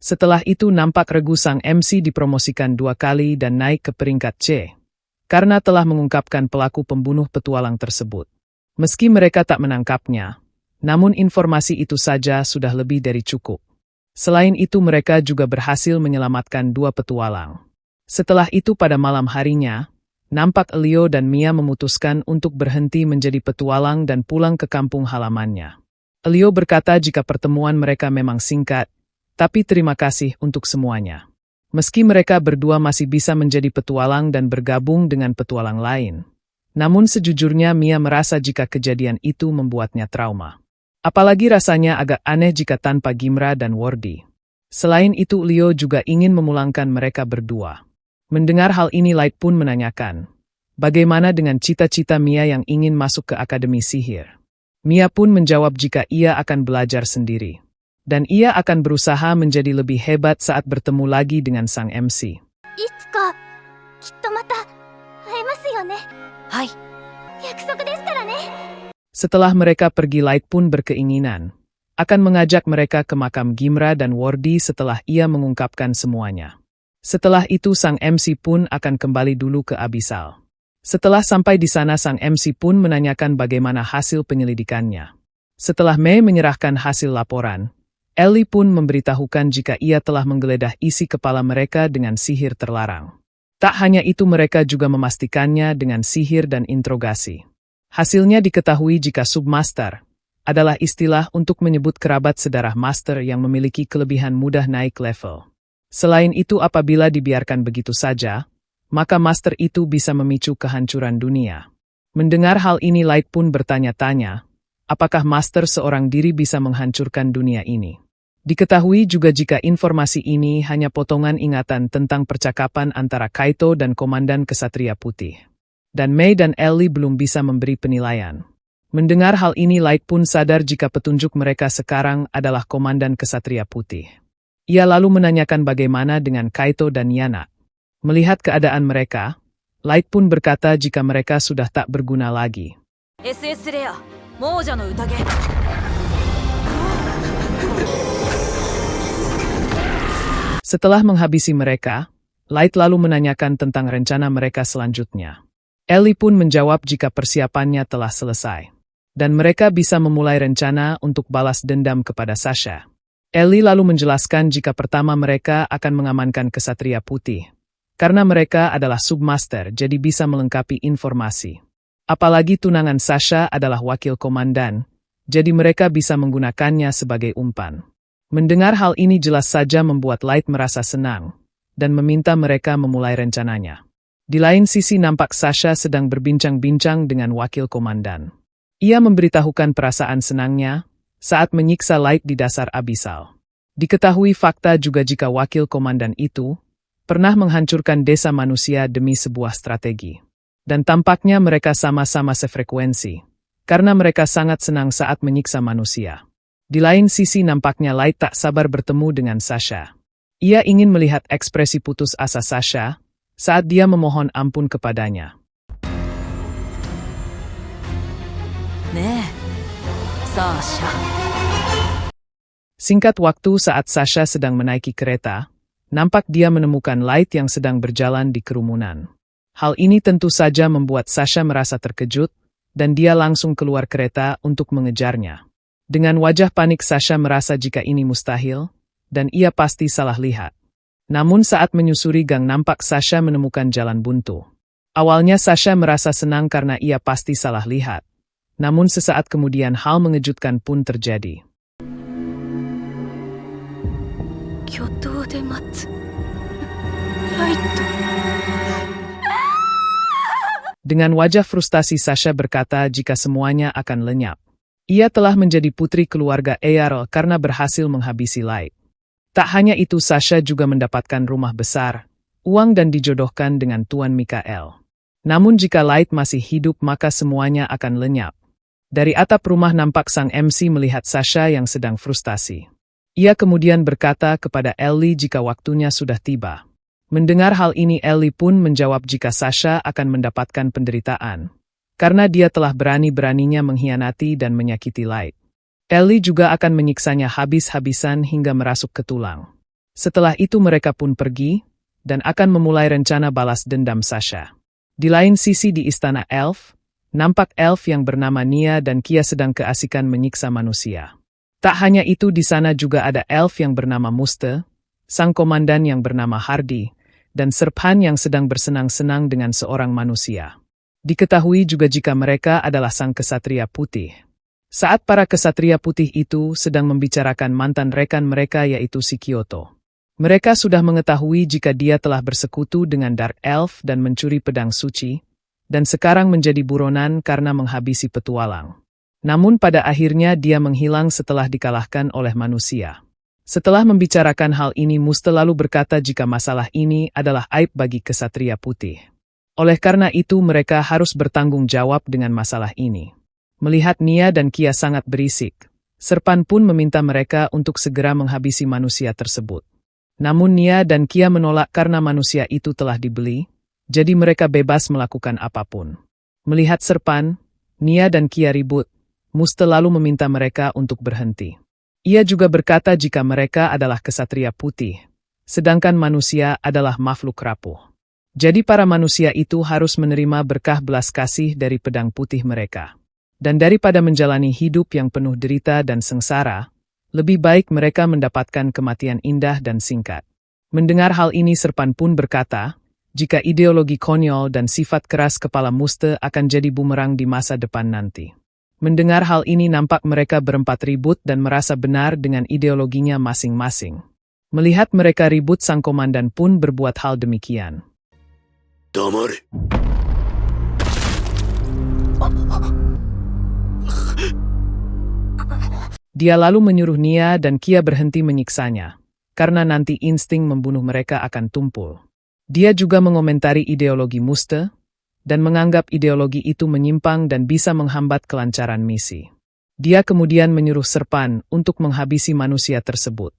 Setelah itu nampak regu sang MC dipromosikan 2 kali dan naik ke peringkat C, karena telah mengungkapkan pelaku pembunuh petualang tersebut. Meski mereka tak menangkapnya, namun informasi itu saja sudah lebih dari cukup. Selain itu mereka juga berhasil menyelamatkan 2 petualang. Setelah itu pada malam harinya, nampak Leo dan Mia memutuskan untuk berhenti menjadi petualang dan pulang ke kampung halamannya. Leo berkata jika pertemuan mereka memang singkat, tapi terima kasih untuk semuanya. Meski mereka berdua masih bisa menjadi petualang dan bergabung dengan petualang lain. Namun sejujurnya Mia merasa jika kejadian itu membuatnya trauma. Apalagi rasanya agak aneh jika tanpa Gimra dan Wardi. Selain itu Leo juga ingin memulangkan mereka berdua. Mendengar hal ini Light pun menanyakan, bagaimana dengan cita-cita Mia yang ingin masuk ke Akademi Sihir? Mia pun menjawab jika ia akan belajar sendiri. Dan ia akan berusaha menjadi lebih hebat saat bertemu lagi dengan sang MC. Hai. Setelah mereka pergi Light pun berkeinginan akan mengajak mereka ke makam Gimra dan Wardi setelah ia mengungkapkan semuanya. Setelah itu sang MC pun akan kembali dulu ke Abyssal. Setelah sampai di sana sang MC pun menanyakan bagaimana hasil penyelidikannya. Setelah Mei menyerahkan hasil laporan, Ellie pun memberitahukan jika ia telah menggeledah isi kepala mereka dengan sihir terlarang. Tak hanya itu mereka juga memastikannya dengan sihir dan interogasi. Hasilnya diketahui jika submaster adalah istilah untuk menyebut kerabat sedarah master yang memiliki kelebihan mudah naik level. Selain itu apabila dibiarkan begitu saja, maka master itu bisa memicu kehancuran dunia. Mendengar hal ini Light pun bertanya-tanya, apakah master seorang diri bisa menghancurkan dunia ini? Diketahui juga jika informasi ini hanya potongan ingatan tentang percakapan antara Kaito dan Komandan Kesatria Putih. Dan Mei dan Ellie belum bisa memberi penilaian. Mendengar hal ini Light pun sadar jika petunjuk mereka sekarang adalah Komandan Kesatria Putih. Ia lalu menanyakan bagaimana dengan Kaito dan Yana. Melihat keadaan mereka, Light pun berkata jika mereka sudah tak berguna lagi. SS レア、亡者の宴。Setelah menghabisi mereka, Light lalu menanyakan tentang rencana mereka selanjutnya. Ellie pun menjawab jika persiapannya telah selesai. Dan mereka bisa memulai rencana untuk balas dendam kepada Sasha. Ellie lalu menjelaskan jika pertama mereka akan mengamankan Kesatria Putih. Karena mereka adalah submaster jadi bisa melengkapi informasi. Apalagi tunangan Sasha adalah wakil komandan, jadi mereka bisa menggunakannya sebagai umpan. Mendengar hal ini jelas saja membuat Light merasa senang, dan meminta mereka memulai rencananya. Di lain sisi nampak Sasha sedang berbincang-bincang dengan wakil komandan. Ia memberitahukan perasaan senangnya saat menyiksa Light di dasar Abyssal. Diketahui fakta juga jika wakil komandan itu pernah menghancurkan desa manusia demi sebuah strategi. Dan tampaknya mereka sama-sama sefrekuensi, karena mereka sangat senang saat menyiksa manusia. Di lain sisi nampaknya Light tak sabar bertemu dengan Sasha. Ia ingin melihat ekspresi putus asa Sasha saat dia memohon ampun kepadanya. Sasha. Singkat waktu saat Sasha sedang menaiki kereta, nampak dia menemukan Light yang sedang berjalan di kerumunan. Hal ini tentu saja membuat Sasha merasa terkejut, dan dia langsung keluar kereta untuk mengejarnya. Dengan wajah panik Sasha merasa jika ini mustahil, dan ia pasti salah lihat. Namun saat menyusuri gang nampak Sasha menemukan jalan buntu. Awalnya Sasha merasa senang karena ia pasti salah lihat. Namun sesaat kemudian hal mengejutkan pun terjadi. Dengan wajah frustasi Sasha berkata jika semuanya akan lenyap. Ia telah menjadi putri keluarga Eyarl karena berhasil menghabisi Light. Tak hanya itu Sasha juga mendapatkan rumah besar, uang dan dijodohkan dengan Tuan Mikael. Namun jika Light masih hidup maka semuanya akan lenyap. Dari atap rumah nampak sang MC melihat Sasha yang sedang frustasi. Ia kemudian berkata kepada Ellie jika waktunya sudah tiba. Mendengar hal ini Ellie pun menjawab jika Sasha akan mendapatkan penderitaan, karena dia telah berani-beraninya mengkhianati dan menyakiti Light. Ellie juga akan menyiksanya habis-habisan hingga merasuk ke tulang. Setelah itu mereka pun pergi, dan akan memulai rencana balas dendam Sasha. Di lain sisi di istana Elf, nampak Elf yang bernama Nia dan Kia sedang keasikan menyiksa manusia. Tak hanya itu, di sana juga ada Elf yang bernama Muste, sang komandan yang bernama Hardy, dan Serphan yang sedang bersenang-senang dengan seorang manusia. Diketahui juga jika mereka adalah sang kesatria putih. Saat para kesatria putih itu sedang membicarakan mantan rekan mereka yaitu si Kyoto. Mereka sudah mengetahui jika dia telah bersekutu dengan Dark Elf dan mencuri pedang suci, dan sekarang menjadi buronan karena menghabisi petualang. Namun pada akhirnya dia menghilang setelah dikalahkan oleh manusia. Setelah membicarakan hal ini, Muste lalu berkata jika masalah ini adalah aib bagi kesatria putih. Oleh karena itu mereka harus bertanggung jawab dengan masalah ini. Melihat Nia dan Kia sangat berisik, Serphan pun meminta mereka untuk segera menghabisi manusia tersebut. Namun Nia dan Kia menolak karena manusia itu telah dibeli, jadi mereka bebas melakukan apapun. Melihat Serphan, Nia dan Kia ribut, Muste lalu meminta mereka untuk berhenti. Ia juga berkata jika mereka adalah kesatria putih, sedangkan manusia adalah makhluk rapuh. Jadi para manusia itu harus menerima berkah belas kasih dari pedang putih mereka. Dan daripada menjalani hidup yang penuh derita dan sengsara, lebih baik mereka mendapatkan kematian indah dan singkat. Mendengar hal ini Serphan pun berkata, jika ideologi konyol dan sifat keras kepala Muste akan jadi bumerang di masa depan nanti. Mendengar hal ini nampak mereka berempat ribut dan merasa benar dengan ideologinya masing-masing. Melihat mereka ribut, sang komandan pun berbuat hal demikian. Damare. Dia lalu menyuruh Nia dan Kia berhenti menyiksanya, karena nanti insting membunuh mereka akan tumpul. Dia juga mengomentari ideologi Muste, dan menganggap ideologi itu menyimpang dan bisa menghambat kelancaran misi. Dia kemudian menyuruh Serphan untuk menghabisi manusia tersebut.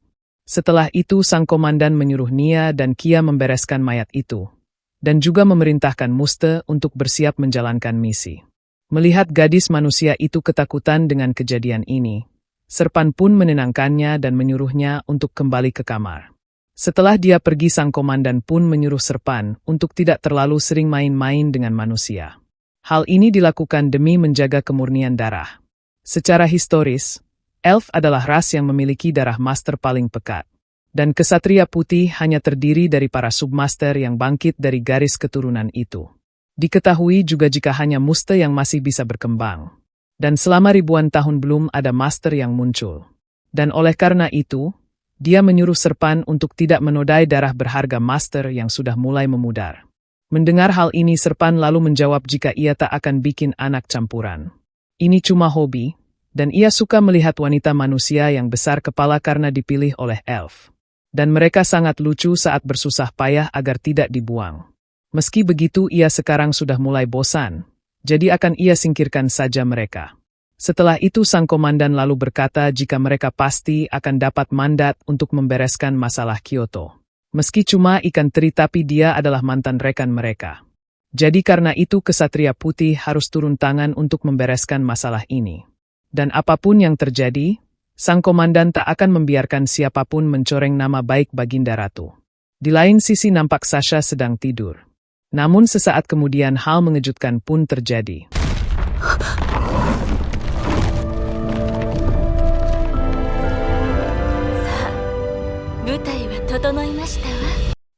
Setelah itu sang komandan menyuruh Nia dan Kia membereskan mayat itu, dan juga memerintahkan Muste untuk bersiap menjalankan misi. Melihat gadis manusia itu ketakutan dengan kejadian ini, Serphan pun menenangkannya dan menyuruhnya untuk kembali ke kamar. Setelah dia pergi, sang komandan pun menyuruh Serphan untuk tidak terlalu sering main-main dengan manusia. Hal ini dilakukan demi menjaga kemurnian darah. Secara historis, Elf adalah ras yang memiliki darah master paling pekat. Dan kesatria putih hanya terdiri dari para submaster yang bangkit dari garis keturunan itu. Diketahui juga jika hanya Muste yang masih bisa berkembang. Dan selama ribuan tahun belum ada master yang muncul. Dan oleh karena itu, dia menyuruh Serphan untuk tidak menodai darah berharga master yang sudah mulai memudar. Mendengar hal ini Serphan lalu menjawab jika ia tak akan bikin anak campuran. Ini cuma hobi, dan ia suka melihat wanita manusia yang besar kepala karena dipilih oleh Elf. Dan mereka sangat lucu saat bersusah payah agar tidak dibuang. Meski begitu ia sekarang sudah mulai bosan. Jadi akan ia singkirkan saja mereka. Setelah itu sang komandan lalu berkata jika mereka pasti akan dapat mandat untuk membereskan masalah Kyoto. Meski cuma ikan teri tapi dia adalah mantan rekan mereka. Jadi karena itu kesatria putih harus turun tangan untuk membereskan masalah ini. Dan apapun yang terjadi, sang komandan tak akan membiarkan siapapun mencoreng nama baik Baginda Ratu. Di lain sisi nampak Sasha sedang tidur. Namun sesaat kemudian hal mengejutkan pun terjadi.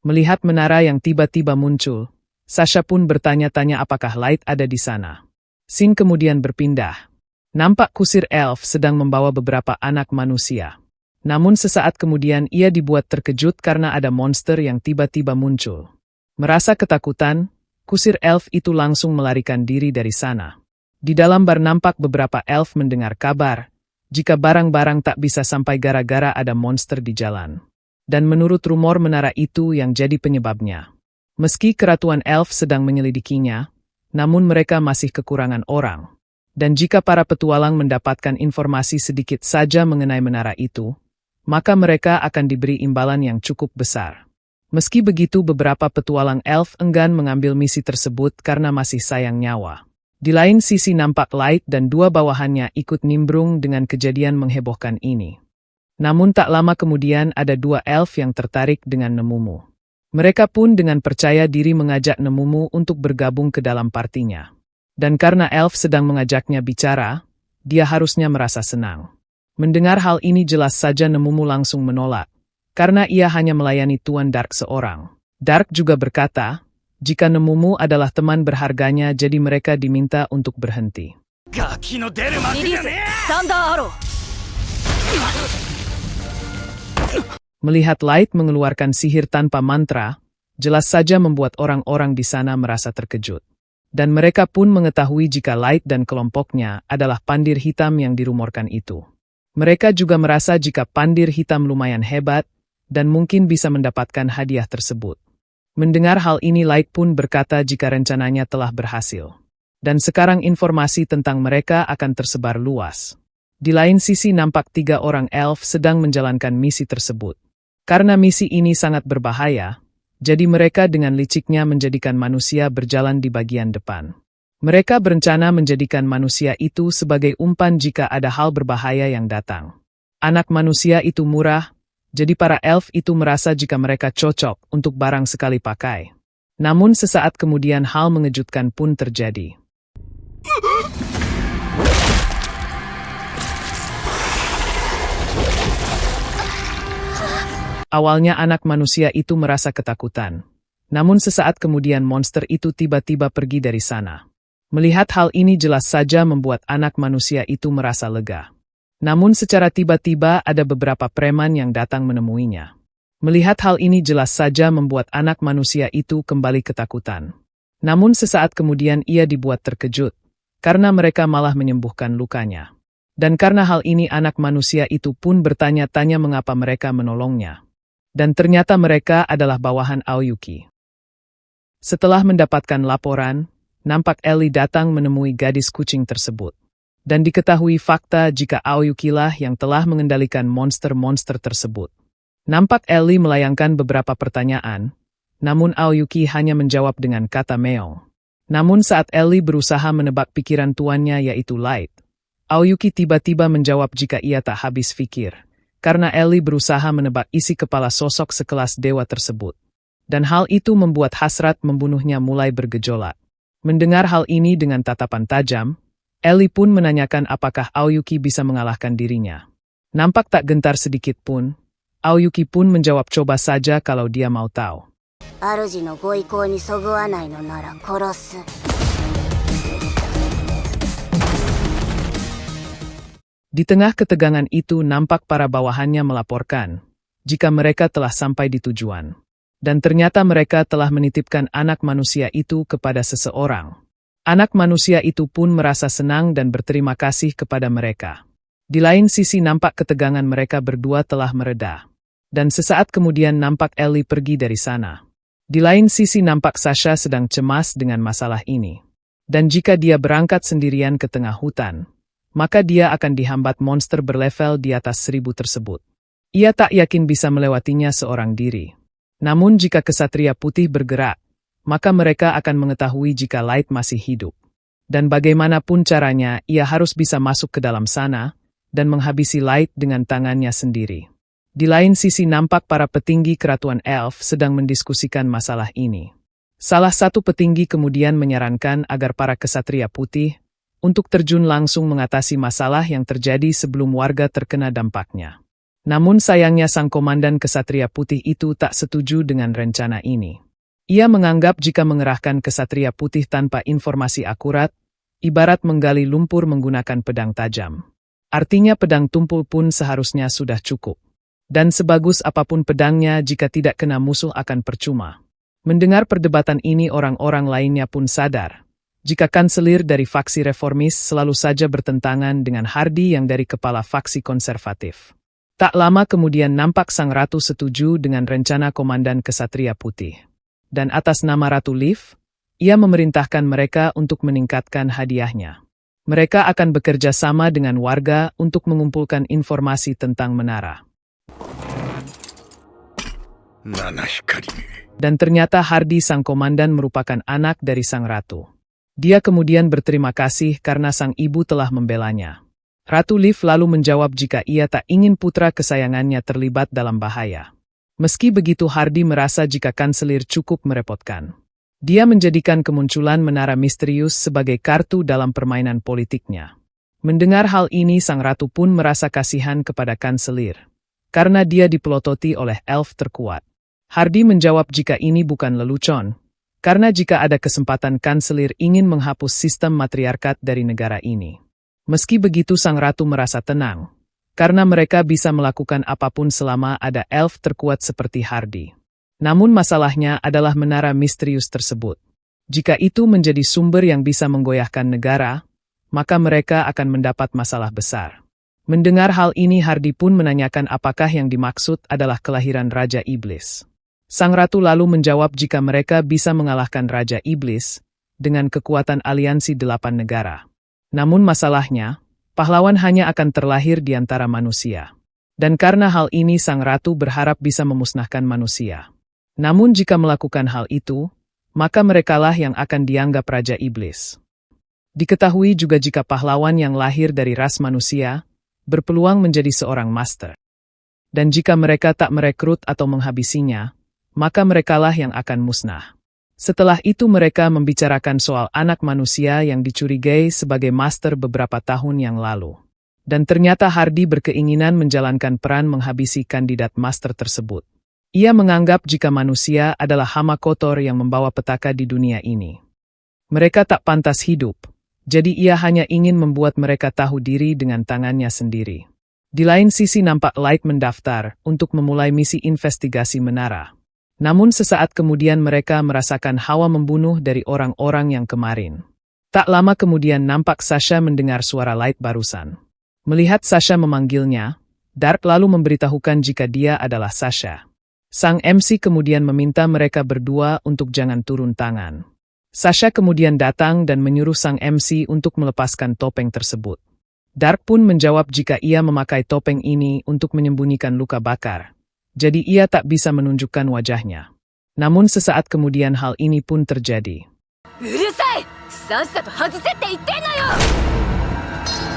Melihat menara yang tiba-tiba muncul, Sasha pun bertanya-tanya apakah Light ada di sana. Scene kemudian berpindah. Nampak kusir Elf sedang membawa beberapa anak manusia. Namun sesaat kemudian ia dibuat terkejut karena ada monster yang tiba-tiba muncul. Merasa ketakutan, kusir Elf itu langsung melarikan diri dari sana. Di dalam bar nampak beberapa Elf mendengar kabar, jika barang-barang tak bisa sampai gara-gara ada monster di jalan. Dan menurut rumor menara itu yang jadi penyebabnya. Meski keratuan Elf sedang menyelidikinya, namun mereka masih kekurangan orang. Dan jika para petualang mendapatkan informasi sedikit saja mengenai menara itu, maka mereka akan diberi imbalan yang cukup besar. Meski begitu, beberapa petualang elf enggan mengambil misi tersebut karena masih sayang nyawa. Di lain sisi, nampak Light dan dua bawahannya ikut nimbrung dengan kejadian menghebohkan ini. Namun tak lama kemudian ada dua elf yang tertarik dengan Nemumu. Mereka pun dengan percaya diri mengajak Nemumu untuk bergabung ke dalam partinya. Dan karena elf sedang mengajaknya bicara, dia harusnya merasa senang. Mendengar hal ini jelas saja Nemumu langsung menolak, karena ia hanya melayani Tuan Dark seorang. Dark juga berkata, jika Nemumu adalah teman berharganya, jadi mereka diminta untuk berhenti. ガキの出る幕リリースじゃねサンダーアロー Melihat Light mengeluarkan sihir tanpa mantra, jelas saja membuat orang-orang di sana merasa terkejut. Dan mereka pun mengetahui jika Light dan kelompoknya adalah pandir hitam yang dirumorkan itu. Mereka juga merasa jika pandir hitam lumayan hebat, dan mungkin bisa mendapatkan hadiah tersebut. Mendengar hal ini, Light pun berkata jika rencananya telah berhasil. Dan sekarang informasi tentang mereka akan tersebar luas. Di lain sisi, nampak 3 orang elf sedang menjalankan misi tersebut. Karena misi ini sangat berbahaya, jadi mereka dengan liciknya menjadikan manusia berjalan di bagian depan. Mereka berencana menjadikan manusia itu sebagai umpan jika ada hal berbahaya yang datang. Anak manusia itu murah, jadi para elf itu merasa jika mereka cocok untuk barang sekali pakai. Namun sesaat kemudian hal mengejutkan pun terjadi. Awalnya anak manusia itu merasa ketakutan. Namun sesaat kemudian monster itu tiba-tiba pergi dari sana. Melihat hal ini jelas saja membuat anak manusia itu merasa lega. Namun secara tiba-tiba ada beberapa preman yang datang menemuinya. Melihat hal ini jelas saja membuat anak manusia itu kembali ketakutan. Namun sesaat kemudian ia dibuat terkejut, karena mereka malah menyembuhkan lukanya. Dan karena hal ini anak manusia itu pun bertanya-tanya mengapa mereka menolongnya. Dan ternyata mereka adalah bawahan Aoyuki. Setelah mendapatkan laporan, nampak Ellie datang menemui gadis kucing tersebut. Dan diketahui fakta jika Aoyuki lah yang telah mengendalikan monster-monster tersebut. Nampak Ellie melayangkan beberapa pertanyaan, namun Aoyuki hanya menjawab dengan kata meong. Namun saat Ellie berusaha menebak pikiran tuannya yaitu Light, Aoyuki tiba-tiba menjawab jika ia tak habis pikir. Karena Ellie berusaha menebak isi kepala sosok sekelas dewa tersebut. Dan hal itu membuat hasrat membunuhnya mulai bergejolak. Mendengar hal ini dengan tatapan tajam, Ellie pun menanyakan apakah Aoyuki bisa mengalahkan dirinya. Nampak tak gentar sedikit pun, Aoyuki pun menjawab coba saja kalau dia mau tahu. 主のご意向にそぐわないのなら殺す。 Di tengah ketegangan itu nampak para bawahannya melaporkan jika mereka telah sampai di tujuan. Dan ternyata mereka telah menitipkan anak manusia itu kepada seseorang. Anak manusia itu pun merasa senang dan berterima kasih kepada mereka. Di lain sisi nampak ketegangan mereka berdua telah mereda. Dan sesaat kemudian nampak Ellie pergi dari sana. Di lain sisi nampak Sasha sedang cemas dengan masalah ini. Dan jika dia berangkat sendirian ke tengah hutan, maka dia akan dihambat monster berlevel di atas 1000 tersebut. Ia tak yakin bisa melewatinya seorang diri. Namun jika kesatria putih bergerak, maka mereka akan mengetahui jika Light masih hidup. Dan bagaimanapun caranya, ia harus bisa masuk ke dalam sana, dan menghabisi Light dengan tangannya sendiri. Di lain sisi nampak para petinggi keratuan elf sedang mendiskusikan masalah ini. Salah satu petinggi kemudian menyarankan agar para kesatria putih untuk terjun langsung mengatasi masalah yang terjadi sebelum warga terkena dampaknya. Namun sayangnya sang komandan kesatria putih itu tak setuju dengan rencana ini. Ia menganggap jika mengerahkan kesatria putih tanpa informasi akurat, ibarat menggali lumpur menggunakan pedang tajam. Artinya pedang tumpul pun seharusnya sudah cukup. Dan sebagus apapun pedangnya jika tidak kena musuh akan percuma. Mendengar perdebatan ini orang-orang lainnya pun sadar. Jika kanselir dari faksi reformis selalu saja bertentangan dengan Hardy yang dari kepala faksi konservatif. Tak lama kemudian nampak sang ratu setuju dengan rencana komandan kesatria putih. Dan atas nama Ratu Leaf, ia memerintahkan mereka untuk meningkatkan hadiahnya. Mereka akan bekerja sama dengan warga untuk mengumpulkan informasi tentang menara. 七光め。 Dan ternyata Hardy sang komandan merupakan anak dari sang ratu. Dia kemudian berterima kasih karena sang ibu telah membelanya. Ratu Liv lalu menjawab jika ia tak ingin putra kesayangannya terlibat dalam bahaya. Meski begitu Hardy merasa jika kanselir cukup merepotkan. Dia menjadikan kemunculan menara misterius sebagai kartu dalam permainan politiknya. Mendengar hal ini sang ratu pun merasa kasihan kepada kanselir. Karena dia dipelototi oleh elf terkuat. Hardy menjawab jika ini bukan lelucon, karena jika ada kesempatan kanselir ingin menghapus sistem matriarkat dari negara ini. Meski begitu sang ratu merasa tenang, karena mereka bisa melakukan apapun selama ada elf terkuat seperti Hardy. Namun masalahnya adalah menara misterius tersebut. Jika itu menjadi sumber yang bisa menggoyahkan negara, maka mereka akan mendapat masalah besar. Mendengar hal ini Hardy pun menanyakan apakah yang dimaksud adalah kelahiran Raja Iblis. Sang ratu lalu menjawab jika mereka bisa mengalahkan Raja Iblis dengan kekuatan aliansi 8 negara. Namun masalahnya, pahlawan hanya akan terlahir di antara manusia. Dan karena hal ini sang ratu berharap bisa memusnahkan manusia. Namun jika melakukan hal itu, maka merekalah yang akan dianggap Raja Iblis. Diketahui juga jika pahlawan yang lahir dari ras manusia berpeluang menjadi seorang master. Dan jika mereka tak merekrut atau menghabisinya, maka merekalah yang akan musnah. Setelah itu mereka membicarakan soal anak manusia yang dicurigai sebagai master beberapa tahun yang lalu. Dan ternyata Hardy berkeinginan menjalankan peran menghabisi kandidat master tersebut. Ia menganggap jika manusia adalah hama kotor yang membawa petaka di dunia ini. Mereka tak pantas hidup, jadi ia hanya ingin membuat mereka tahu diri dengan tangannya sendiri. Di lain sisi nampak Light mendaftar untuk memulai misi investigasi menara. Namun sesaat kemudian mereka merasakan hawa membunuh dari orang-orang yang kemarin. Tak lama kemudian nampak Sasha mendengar suara Light barusan. Melihat Sasha memanggilnya, Dark lalu memberitahukan jika dia adalah Sasha. Sang MC kemudian meminta mereka berdua untuk jangan turun tangan. Sasha kemudian datang dan menyuruh sang MC untuk melepaskan topeng tersebut. Dark pun menjawab jika ia memakai topeng ini untuk menyembunyikan luka bakar. Jadi ia tak bisa menunjukkan wajahnya. Namun sesaat kemudian hal ini pun terjadi. うるさい、さっさと外せって言ってんのよ。